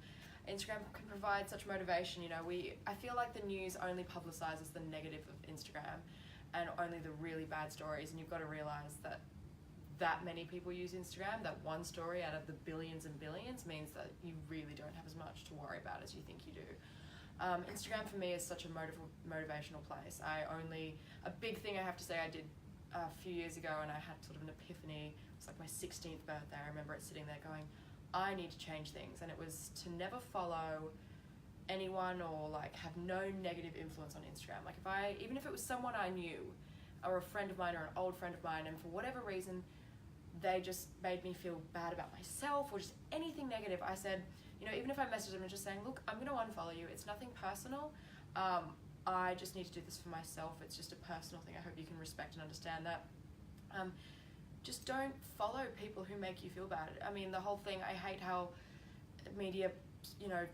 Instagram can provide such motivation. I feel like the news only publicises the negative of Instagram and only the really bad stories, and you've got to realise that many people use Instagram, that one story out of the billions and billions means that you really don't have as much to worry about as you think you do. Instagram for me is such a motivational place. A big thing I have to say I did a few years ago, and I had sort of an epiphany. It was like my 16th birthday. I remember it sitting there going, I need to change things, and it was to never follow anyone or like have no negative influence on Instagram. Like even if it was someone I knew or a friend of mine or an old friend of mine, and for whatever reason they just made me feel bad about myself or just anything negative, I said, even if I messaged them and just saying, look, I'm going to unfollow you, it's nothing personal, I just need to do this for myself, it's just a personal thing, I hope you can respect and understand that. Just don't follow people who make you feel bad. The whole thing, I hate how media,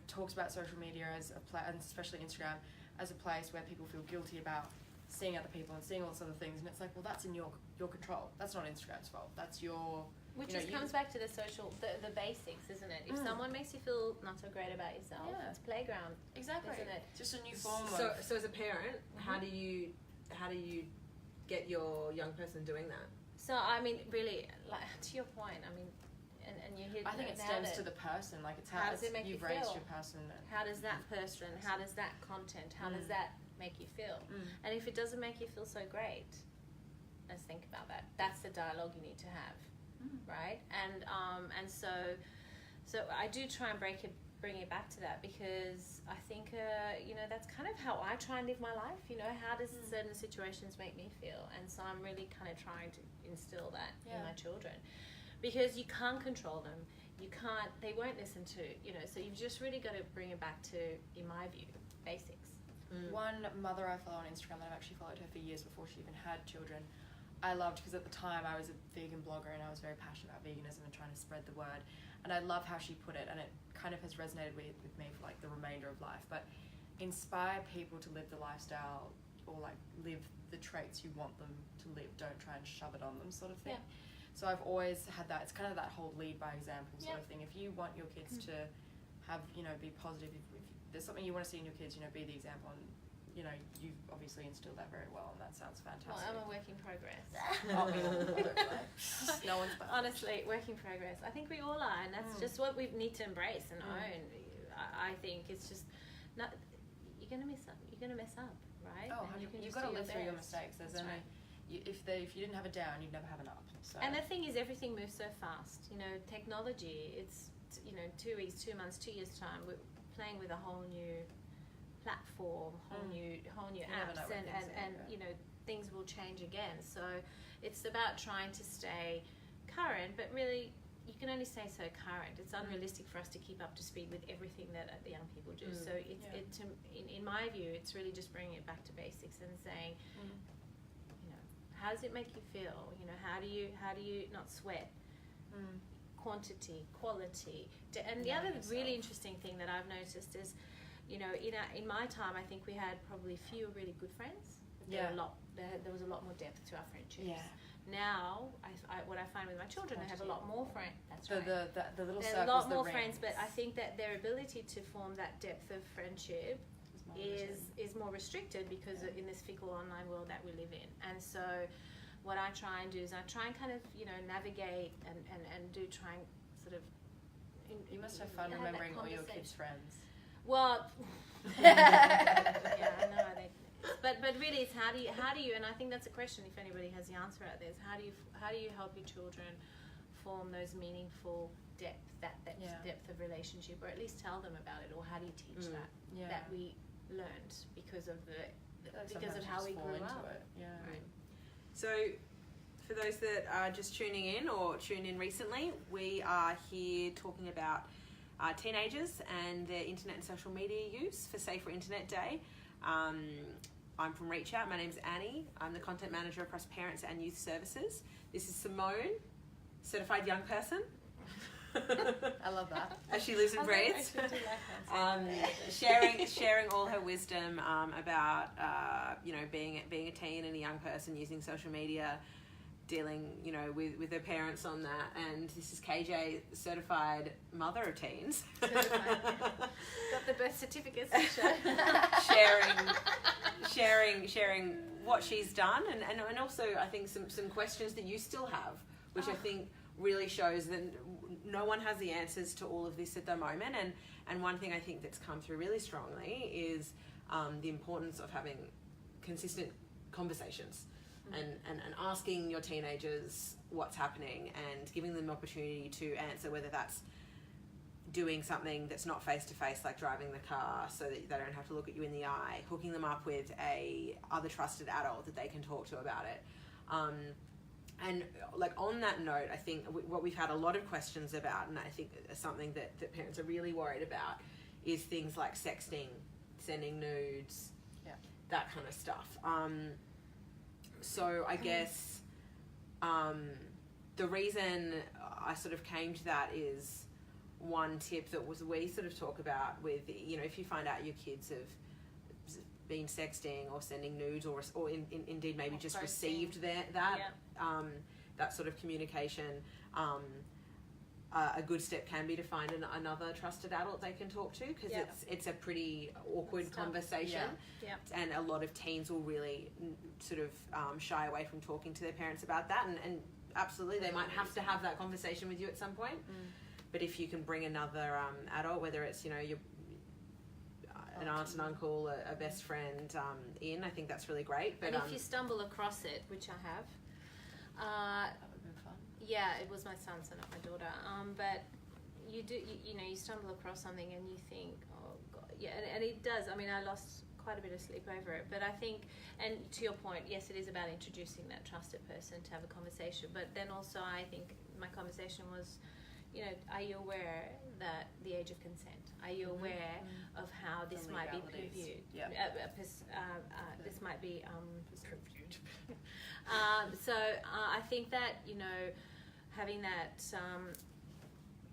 talks about social media as and especially Instagram, as a place where people feel guilty about seeing other people and seeing all these other things, and it's like, well, that's in your control. That's not Instagram's fault. That's your... Which comes back to the social, the basics, isn't it? If someone makes you feel not so great about yourself, it's playground. Exactly. Isn't it? Just a new form of... So as a parent, how do you get your young person doing that? So, really, like, to your point, and you hit... I think it stems to the person, like it's how does it make you've you raised feel? your person. How does that person, how does that content, how does that make you feel? And if it doesn't make you feel so great, let's think about that. That's the dialogue you need to have, right? And so I do try and bring it back to that, because I think that's kind of how I try and live my life. How does certain situations make me feel? And so I'm really kind of trying to instill that in my children, because you can't control them. They won't listen to, so you've just really got to bring it back to, in my view, basics. One mother I follow on Instagram, that I've actually followed her for years before she even had children, I loved, because at the time I was a vegan blogger and I was very passionate about veganism and trying to spread the word, and I love how she put it, and it kind of has resonated with me for like the remainder of life. But inspire people to live the lifestyle or like live the traits you want them to live. Don't try and shove it on them, sort of thing. Yeah. So I've always had that. It's kind of that whole lead by example sort Yeah. of thing. If you want your kids to have, be positive, if there's something you want to see in your kids, be the example, and you've obviously instilled that very well, and that sounds fantastic. Well, I'm a work in progress. No one's bad. Honestly, work in progress. I think we all are, and that's just what we need to embrace and own. I think it's just not. You're gonna mess up. You're gonna mess up, right? Oh, and you've got to live through your mistakes. There's only if you didn't have a down, you'd never have an up. So. And the thing is, everything moves so fast. Technology. It's 2 weeks, 2 months, 2 years time. We're playing with a whole new platform, whole new apps, and things will change again. So it's about trying to stay current, but really you can only stay so current. It's unrealistic for us to keep up to speed with everything that the young people do. So in my view, it's really just bringing it back to basics and saying, how does it make you feel? How do you not sweat? Quantity, quality, and the other really interesting thing that I've noticed is, in my time, I think we had probably few really good friends. There was a lot more depth to our friendships. Yeah. Now, what I find with my children, I have a lot more friends. That's right. The little There's circles, a lot more rings. friends, but I think that their ability to form that depth of friendship is more restricted because in this fickle online world that we live in. And so what I try and do is I try and kind of, navigate and try and sort of... You must have fun remembering all your kids' friends. Well, yeah, I know. But really, it's how do you? And I think that's a question. If anybody has the answer out there, is how do you help your children form those meaningful depth of relationship, or at least tell them about it, or how do you teach that we learned because of how we grew up? Yeah. Right. So, for those that are just tuning in or tuned in recently, we are here talking about teenagers and their internet and social media use for Safer Internet Day. I'm from Reach Out. My name's Annie. I'm the content manager across Parents and Youth Services. This is Simone, certified young person. I love that. As she lives and breathes. Sharing all her wisdom about being a teen and a young person using social media, dealing with their parents on that. And this is KJ, certified mother of teens. Got the birth certificates to show. sharing what she's done and also I think some questions that you still have, which I think really shows that no one has the answers to all of this at the moment, and one thing I think that's come through really strongly is the importance of having consistent conversations and asking your teenagers what's happening and giving them the opportunity to answer, whether that's doing something that's not face-to-face, like driving the car so that they don't have to look at you in the eye, hooking them up with a other trusted adult that they can talk to about it. And like on that note, I think what we've had a lot of questions about, and I think something that parents are really worried about, is things like sexting, sending nudes, that kind of stuff. So I guess the reason I sort of came to that is one tip that we sort of talk about with, if you find out your kids have been sexting or sending nudes or indeed maybe just received that sort of communication, a good step can be to find another trusted adult they can talk to, because it's a pretty awkward conversation. And a lot of teens will really sort of shy away from talking to their parents about that, and absolutely they might have to have that conversation with you at some point. But if you can bring another adult, whether it's an aunt and uncle, a best friend in, I think that's really great. But and if you stumble across it, which I have, that would have been fun. Yeah, it was my son, so not my daughter. But you do, you stumble across something and you think, oh God, and it does. I mean, I lost quite a bit of sleep over it. But I think, and to your point, yes, it is about introducing that trusted person to have a conversation. But then also, I think my conversation was, are you aware that the age of consent? Are you aware of how this might be previewed? This might be previewed. So I think that having that,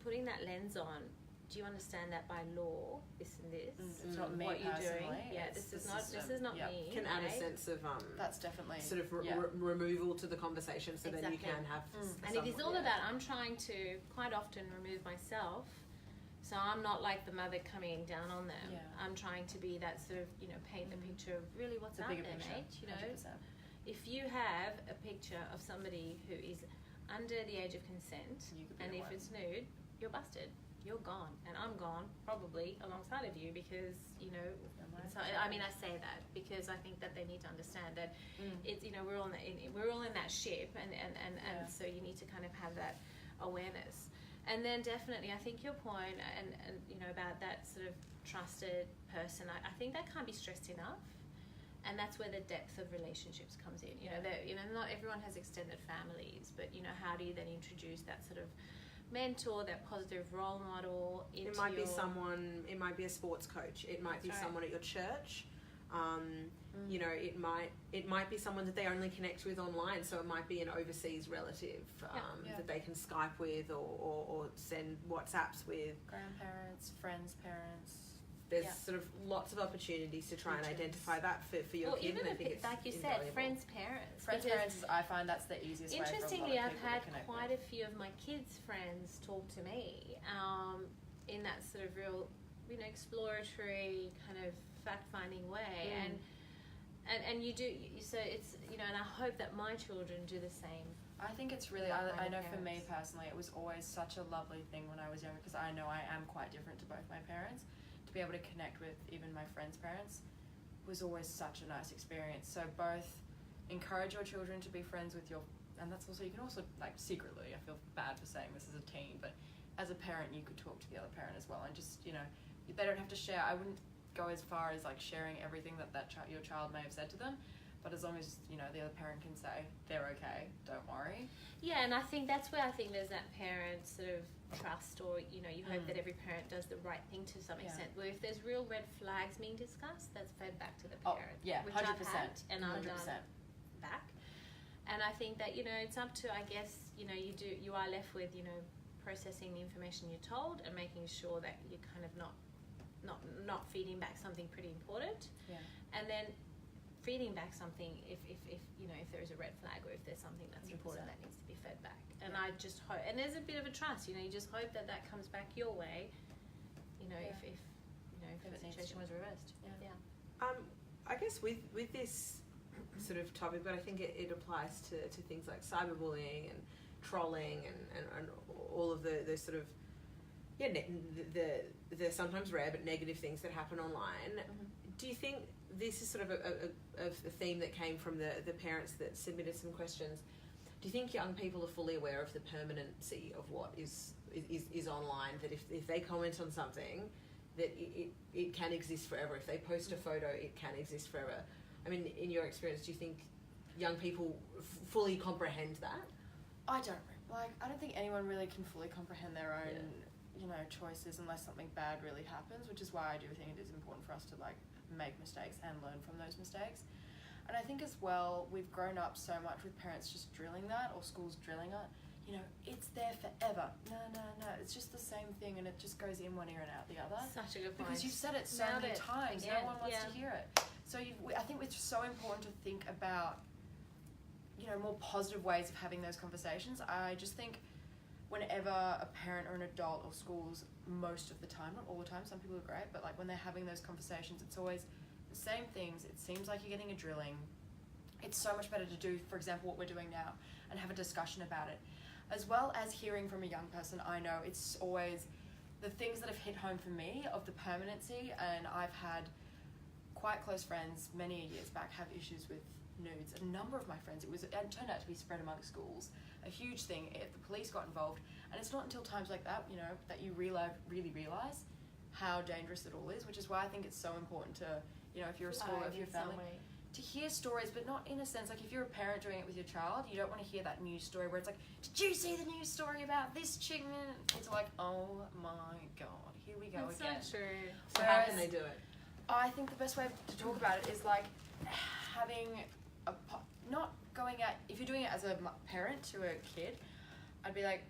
putting that lens on do you understand that by law, this and this, it's not me what you're doing? personally, Yeah, it's this the is not system. me. Can add a right? sense of That's definitely sort of removal to the conversation, so then you Exactly. can have. And it is all about, I'm trying to quite often remove myself, so I'm not like the mother coming down on them. Yeah. I'm trying to be that sort of, you know, paint the picture of really what's the out bigger there, picture, mate. You know, 100%. if you have a picture of somebody who is under the age of consent, You could be and the if one. it's nude, you're busted. You're gone, and I'm gone probably alongside of you because, you know. So I mean, I say that because I think that they need to understand that it's, you know, we're all in that ship, and so you need to kind of have that awareness. And then definitely, I think your point, and you know, about that sort of trusted person, I think that can't be stressed enough. And that's where the depth of relationships comes in. You know, that, you know, not everyone has extended families, but you know, how do you then introduce that sort of mentor, that positive role model into It might be someone. It might be a sports coach. It might be someone at your church. You know, it might be someone that they only connect with online. So it might be an overseas relative that they can Skype with or send WhatsApps with. Grandparents, friends, parents. There's sort of lots of opportunities to try and identify that for your kid. Even and I think it's like you invaluable. said, friends, parents. Friends, parents, I find that's the easiest way for a lot of Interestingly, I've people had to connect quite with. a few of my kids' friends talk to me in that sort of real, you know, exploratory kind of fact-finding way, and you do. So it's, you know, and I hope that my children do the same. I think it's really, I know for me personally, it was always such a lovely thing when I was younger, because I know I am quite different to both my parents. To be able to connect with even my friends' parents was always such a nice experience. So both encourage your children to be friends with your, and that's also, you can also, like, secretly, I feel bad for saying this as a teen, but as a parent you could talk to the other parent as well, and just, you know, they don't have to share. I wouldn't go as far as like sharing everything that your child may have said to them, but as long as, you know, the other parent can say they're okay, don't worry. Yeah, and I think that's where I think there's that parent sort of trust, or, you know, you hope that every parent does the right thing to some extent. Where if there's real red flags being discussed, that's fed back to the parent. Which 100%. I've had, and 100%. I've done back. And I think that, you know, it's up to, I guess, you know, you are left with, you know, processing the information you're told and making sure that you're kind of not feeding back something pretty important. Yeah. And then feeding back something if you know, if there is a red flag, or if there's something that's 100%. important that needs to be fed back. And I just hope, and there's a bit of a trust, you know, you just hope that comes back your way, you know, if you know, if the situation was reversed. I guess with this sort of topic, but I think it applies to things like cyberbullying and trolling and all of the sort of the sometimes rare but negative things that happen online. Do you think this is sort of a theme that came from the parents that submitted some questions? Do you think young people are fully aware of the permanency of what is online, that if they comment on something, that it can exist forever? If they post a photo, it can exist forever. I mean, in your experience, do you think young people fully comprehend that? I don't think anyone really can fully comprehend their own, you know, choices unless something bad really happens, which is why I do think it is important for us to, like, make mistakes and learn from those mistakes. And I think as well, we've grown up so much with parents just drilling that, or schools drilling it. You know, it's there forever. No, it's just the same thing, and it just goes in one ear and out the other. Such a good point. Because you've said it so many times, again, no one wants to hear it. So I think it's so important to think about, you know, more positive ways of having those conversations. I just think whenever a parent or an adult or schools, most of the time, not all the time, some people are great, but like when they're having those conversations, it's always the same things. It seems like you're getting a drilling. It's so much better to do, for example, what we're doing now, and have a discussion about it. As well as hearing from a young person, I know it's always the things that have hit home for me of the permanency, and I've had quite close friends many years back have issues with nudes. A number of my friends, it turned out to be spread among schools, a huge thing. The police got involved, and it's not until times like that, you know, that you really realize how dangerous it all is, which is why I think it's so important to, you know, if you're a school, if you're a family, to hear stories, but not in a sense, like if you're a parent doing it with your child, you don't want to hear that news story where it's like, did you see the news story about this chicken? It's like, oh my God, here we go again. So true. So how can they do it? I think the best way to talk about it is like having not going at, if you're doing it as a parent to a kid, I'd be like,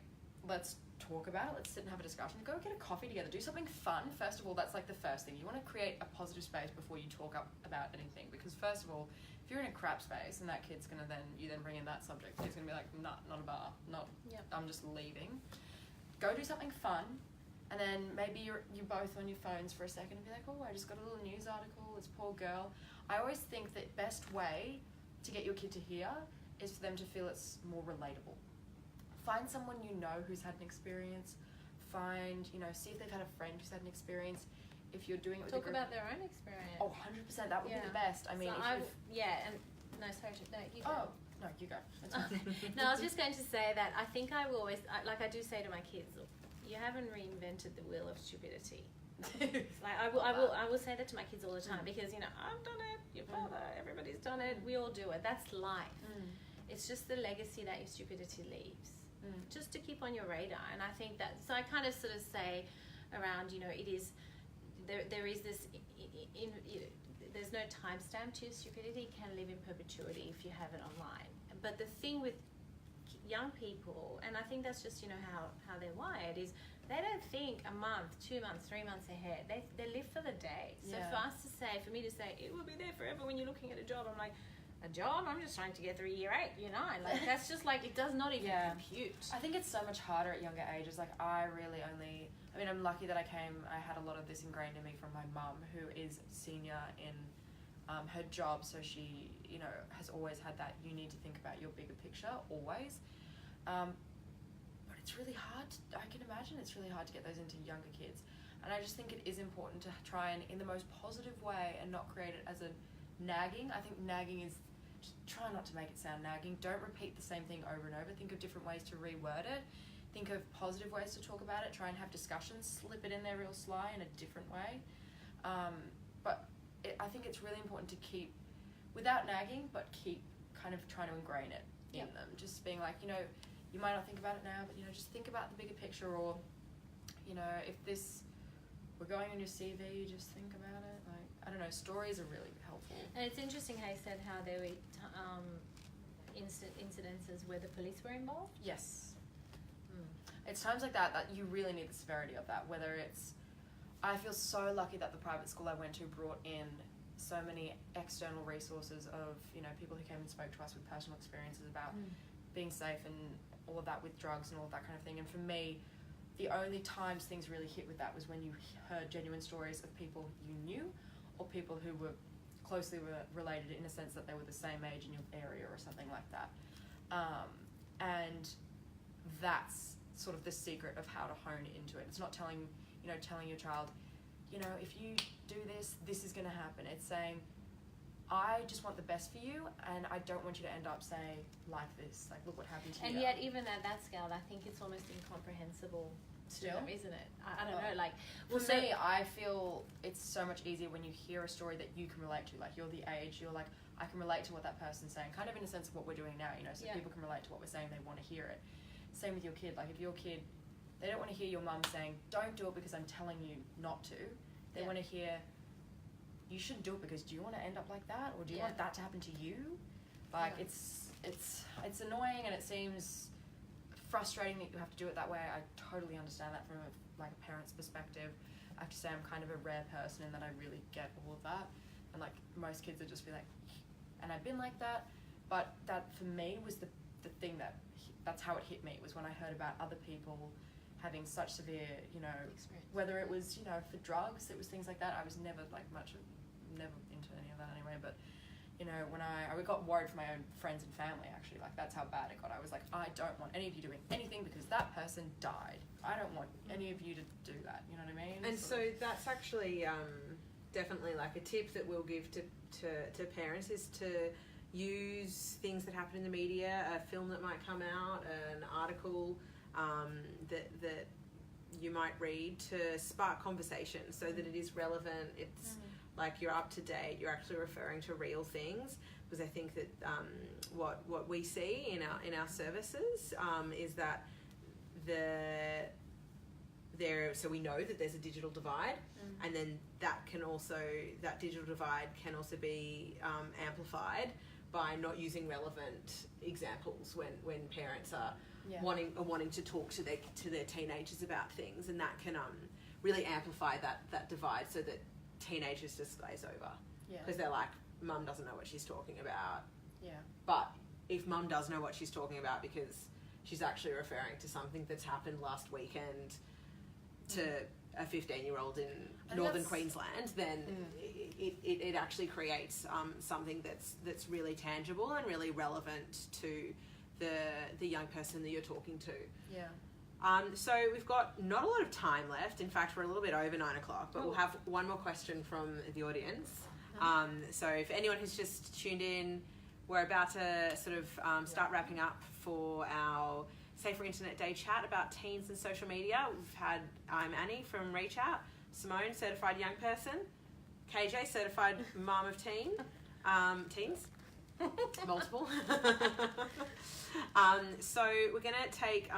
let's talk about it. Let's sit and have a discussion. Go get a coffee together. Do something fun. First of all, that's like the first thing. You want to create a positive space before you talk about anything. Because first of all, if you're in a crap space and that kid's gonna you then bring in that subject, he's gonna be like, not a bar. I'm just leaving. Go do something fun, and then maybe you're both on your phones for a second and be like, oh, I just got a little news article. This poor girl. I always think that best way to get your kid to hear is for them to feel it's more relatable. Find someone you know who's had an experience. See if they've had a friend who's had an experience. If you're doing it with talk about their own experience. Oh, 100%. That would be the best. I mean, so you go. Oh, no, you go. That's fine. No, I was just going to say that I think I will always, like I do say to my kids, look, you haven't reinvented the wheel of stupidity. Like I will say that to my kids all the time because I've done it, your father, everybody's done it, we all do it. That's life. It's just the legacy that your stupidity leaves, just to keep on your radar. And I think that, so I kind of sort of say around, it is, there is this, there's no timestamp to your stupidity. It can live in perpetuity if you have it online. But the thing with young people, and I think that's just, how they're wired, is they don't think a month, 2 months, 3 months ahead. They live for the day. So for me to say, it will be there forever when you're looking at a job, I'm like, a job? I'm just trying to get through year 8, year 9. Like, that's just like, it does not even compute. I think it's so much harder at younger ages. Like, I'm lucky that I had a lot of this ingrained in me from my mum, who is senior in her job. So she, has always had that, you need to think about your bigger picture, always. But it's really hard, I can imagine it's really hard to get those into younger kids. And I just think it is important to try and, in the most positive way, and not create it as a nagging. I think nagging is, just try not to make it sound nagging. Don't repeat the same thing over and over. Think of different ways to reword it. Think of positive ways to talk about it. Try and have discussions. Slip it in there real sly in a different way. I think it's really important to keep, without nagging, but keep kind of trying to ingrain it in them. Just being like, you might not think about it now, but, just think about the bigger picture. Or, if this were going on your CV, just think about it. Like, I don't know, stories are really helpful. And it's interesting how you said how there were incidences where the police were involved. Yes. It's times like that you really need the severity of that, whether it's, I feel so lucky that the private school I went to brought in so many external resources of, people who came and spoke to us with personal experiences about being safe and all of that with drugs and all of that kind of thing. And for me, the only times things really hit with that was when you heard genuine stories of people you knew or people who were closely related in a sense that they were the same age in your area or something like that. And that's sort of the secret of how to hone into it. It's not telling your child, if you do this, this is going to happen. It's saying, I just want the best for you, and I don't want you to end up saying like this, like, look what happened to you. And yet, even at that scale, I think it's almost incomprehensible to them, isn't it? I don't know, like... For me, I feel it's so much easier when you hear a story that you can relate to. Like, you're the age, you're like, I can relate to what that person's saying, kind of in a sense of what we're doing now, so people can relate to what we're saying, they want to hear it. Same with your kid. Like, if your kid, they don't want to hear your mum saying, don't do it because I'm telling you not to. They want to hear, you shouldn't do it because do you want to end up like that? Or do you want that to happen to you? Like, it's annoying, and it seems frustrating that you have to do it that way. I totally understand that from a parent's perspective. I have to say I'm kind of a rare person in that I really get all of that. And like, most kids would just be like, and I've been like that. But that for me was the thing that's how it hit me, was when I heard about other people having such severe, experience. Whether it was, for drugs, it was things like that. I was never never into any of that anyway, but, when I got worried for my own friends and family, actually, like, that's how bad it got. I was like, I don't want any of you doing anything because that person died. I don't want any of you to do that, you know what I mean? And so that's actually definitely like a tip that we'll give to parents, is to use things that happen in the media, a film that might come out, an article that you might read, to spark conversation so that it is relevant. It's like you're up to date, you're actually referring to real things, because I think that what we see in our services is that so we know that there's a digital divide, and then that digital divide can also be amplified by not using relevant examples when parents are wanting to talk to their teenagers about things, and that can really amplify that divide, so that teenagers just glaze over because they're like, mum doesn't know what she's talking about. But if mum does know what she's talking about because she's actually referring to something that's happened last weekend to a 15-year-old in northern Queensland, then it actually creates something that's really tangible and really relevant to the young person that you're talking to. So we've got not a lot of time left. In fact, we're a little bit over 9 o'clock, but we'll have one more question from the audience. So if anyone who's just tuned in, we're about to sort of start wrapping up for our Safer Internet Day chat about teens and social media. I'm Annie from Reach Out, Simone, certified young person, KJ, certified mom of teens, multiple. So we're going to take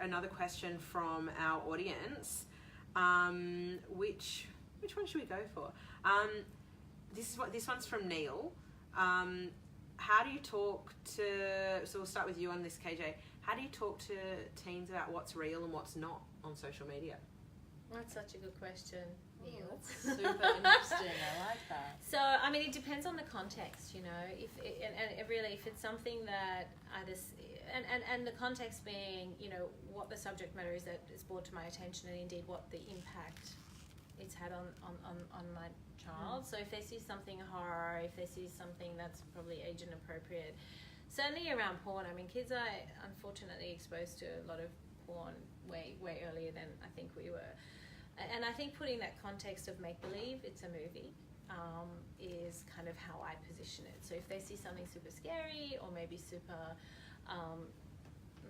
another question from our audience. Which one should we go for? This one's from Neil. How do you talk to? So we'll start with you on this, KJ. How do you talk to teens about what's real and what's not on social media? That's such a good question, Neil. That's super interesting. I like that. So, I mean, it depends on the context, you know. If it's something that and the context being, you know, what the subject matter is that is brought to my attention, and indeed what the impact it's had on my child. So if they see something horror, if they see something that's probably age inappropriate, certainly around porn. I mean, kids are unfortunately exposed to a lot of porn way earlier than I think we were. And I think putting that context of make-believe, it's a movie, is kind of how I position it. So if they see something super scary or maybe super,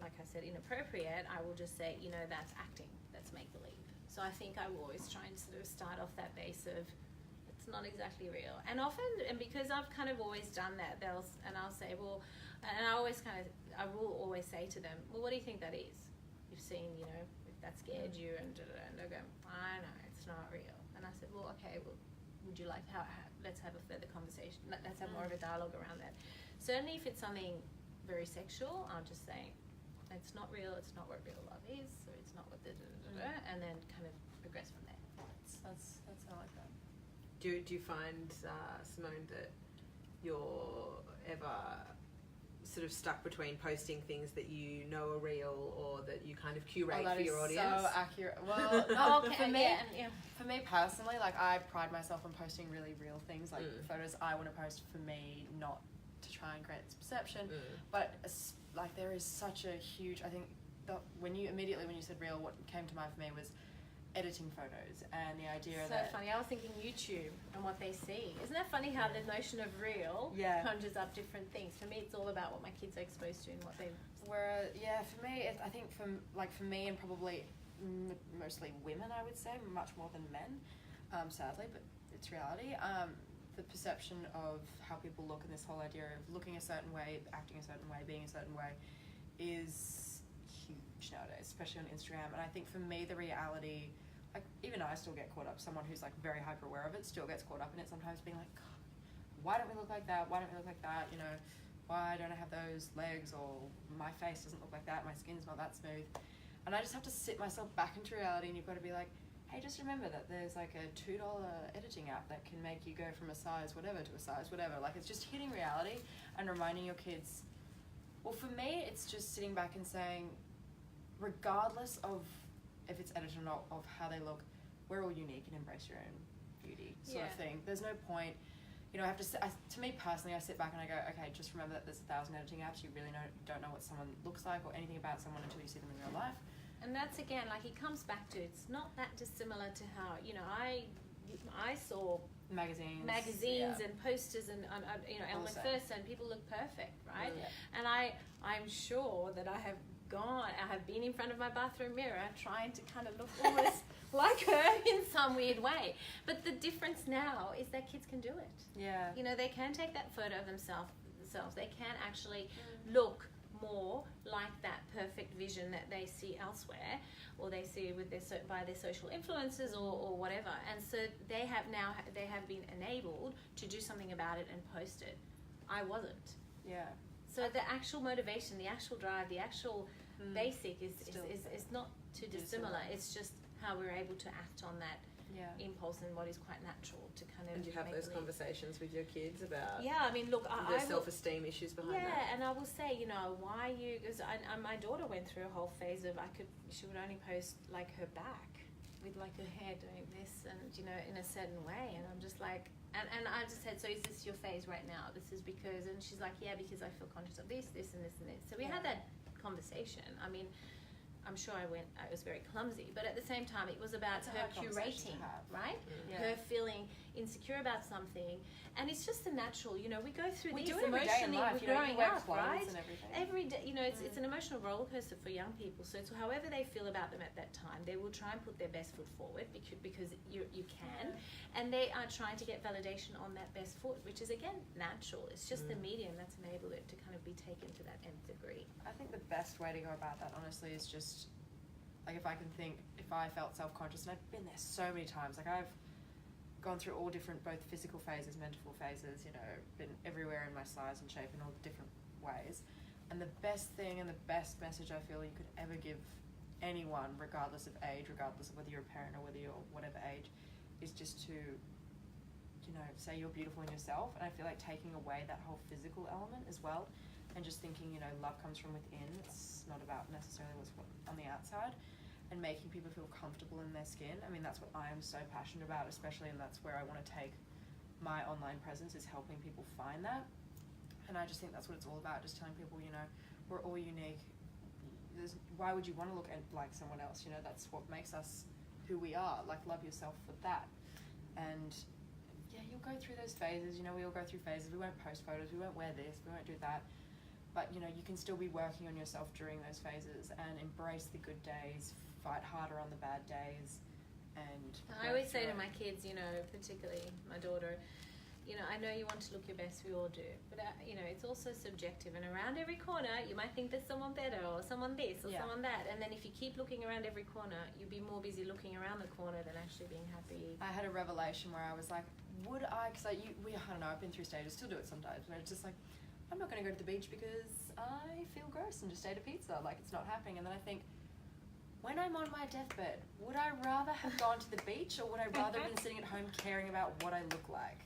like I said, inappropriate, I will just say, you know, that's acting, that's make-believe. So I think I will always try and sort of start off that base of, it's not exactly real. And often, and because I've kind of always done that, I'll say, well, and I will always say to them, well, what do you think that is? You've seen, you know, if that scared you, and they'll go, I know, it's not real. And I said, well, okay, well, would you like let's have a further conversation. Let's have more of a dialogue around that. Certainly if it's something very sexual, I'll just say, it's not real, it's not what real love is, or it's not what and then kind of progress from there. That's I like that. Do you find, Simone, that you're ever sort of stuck between posting things that you know are real or that you kind of curate for your audience? So accurate. Well, okay, for me personally, like, I pride myself on posting really real things, like photos I want to post for me, not to try and create this perception. But like, there is such a huge, I think, when you said real, what came to mind for me was editing photos and the idea that... So funny, I was thinking YouTube and what they see. Isn't that funny how the notion of real conjures up different things? For me, it's all about what my kids are exposed to and what they've... For me, I think for me and probably mostly women, I would say, much more than men, sadly, but it's reality. The perception of how people look and this whole idea of looking a certain way, acting a certain way, being a certain way is huge nowadays, especially on Instagram. And I think for me, the reality, like, even I still get caught up, someone who's like very hyper aware of it still gets caught up in it sometimes, being like, God, why don't we look like that? Why don't we look like that? You know, why don't I have those legs, or my face doesn't look like that, my skin's not that smooth. And I just have to sit myself back into reality, and you've got to be like, hey, just remember that there's like a $2 editing app that can make you go from a size whatever to a size whatever. Like, it's just hitting reality and reminding your kids. Well, for me, it's just sitting back and saying, regardless of if it's edited or not, of how they look, we're all unique and embrace your own beauty sort of thing. There's no point, you know, to me personally, I sit back and I go, okay, just remember that there's 1,000 editing apps. You really don't know what someone looks like or anything about someone until you see them in real life. And that's, again, like, it comes back to, it's not that dissimilar to how, you know, I saw magazines and posters and you know, Ellen McPherson, and people look perfect, right? And I'm sure that I have been in front of my bathroom mirror trying to kind of look almost like her in some weird way. But the difference now is that kids can do it. Yeah. You know, they can take that photo of themselves. They can actually look more like that perfect vision that they see elsewhere, or they see with by their social influences or whatever. And so they have been enabled to do something about it and post it. I wasn't. Yeah. So the actual motivation, the actual drive, the actual basic is not too dissimilar. It's just how we're able to act on that impulse and what is quite natural to kind of. And you have those conversations with your kids about. Yeah, I mean, look, the self-esteem issues behind that. Yeah, and I will say, you know, why you? Because my daughter went through a whole phase of she would only post like her back with like her hair doing this and you know in a certain way, and I'm just like, and I just said, so is this your phase right now? This is because, and she's like, yeah, because I feel conscious of this, this, and this, and this. So we had that conversation. I mean, I'm sure I was very clumsy, but at the same time, it was about her curating, right? Yeah. Her feeling insecure about something, and it's just a natural, you know, we go through we this do it every day in life, we're growing up, right? And everything. Every day, you know, it's an emotional roller coaster for young people. So it's however they feel about them at that time, they will try and put their best foot forward because you can, and they are trying to get validation on that best foot, which is again natural. It's just the medium that's enabled it to kind of be taken to that nth degree. I think the best way to go about that, honestly, is just like if I can think, if I felt self-conscious, and I've been there so many times, like I've gone through all different, both physical phases, mental phases, you know, been everywhere in my size and shape in all different ways. And the best thing and the best message I feel you could ever give anyone, regardless of age, regardless of whether you're a parent or whether you're whatever age, is just to, you know, say you're beautiful in yourself. And I feel like taking away that whole physical element as well, and just thinking, you know, love comes from within. It's not about necessarily what's on the outside, and making people feel comfortable in their skin. I mean, that's what I am so passionate about, especially, and that's where I want to take my online presence, is helping people find that. And I just think that's what it's all about, just telling people, you know, we're all unique. Why would you want to look like someone else? You know, that's what makes us who we are. Like, love yourself for that. And yeah, you'll go through those phases. You know, we all go through phases. We won't post photos. We won't wear this. We won't do that. But, you know, you can still be working on yourself during those phases and embrace the good days, fight harder on the bad days. And I always say to my kids, you know, particularly my daughter, you know, I know you want to look your best, we all do, but you know, it's also subjective, and around every corner you might think there's someone better or someone this or someone that, and then if you keep looking around every corner, you'll be more busy looking around the corner than actually being happy. I had a revelation where I was like, would I, because I don't know, I've been through stages, still do it sometimes, but it's just like, I'm not going to go to the beach because I feel gross and just ate a pizza, like it's not happening. And then I think, when I'm on my deathbed, would I rather have gone to the beach, or would I rather have been sitting at home caring about what I look like?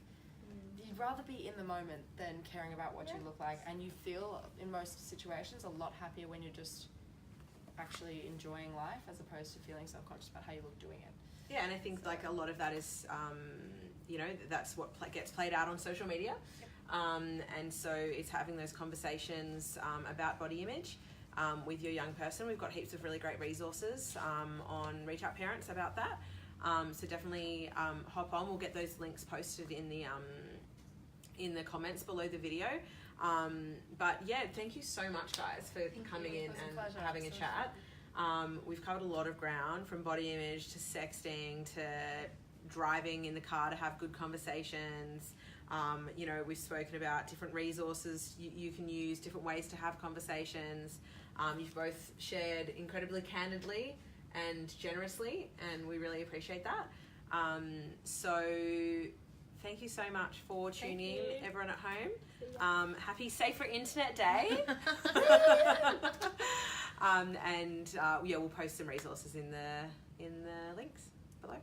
You'd rather be in the moment than caring about what you look like, and you feel, in most situations, a lot happier when you're just actually enjoying life, as opposed to feeling self-conscious about how you look doing it. Yeah, and I think like a lot of that is, you know, that's what gets played out on social media. And so it's having those conversations about body image with your young person. We've got heaps of really great resources on Reach Out Parents about that. So definitely hop on. We'll get those links posted in the comments below the video. But yeah, thank you so much, guys, for coming in and having a chat. We've covered a lot of ground, from body image to sexting to driving in the car to have good conversations. You know, we've spoken about different resources you can use, different ways to have conversations. You've both shared incredibly candidly and generously, and we really appreciate that. So thank you so much for tuning in, everyone at home. Happy Safer Internet Day. And yeah, we'll post some resources in the links below.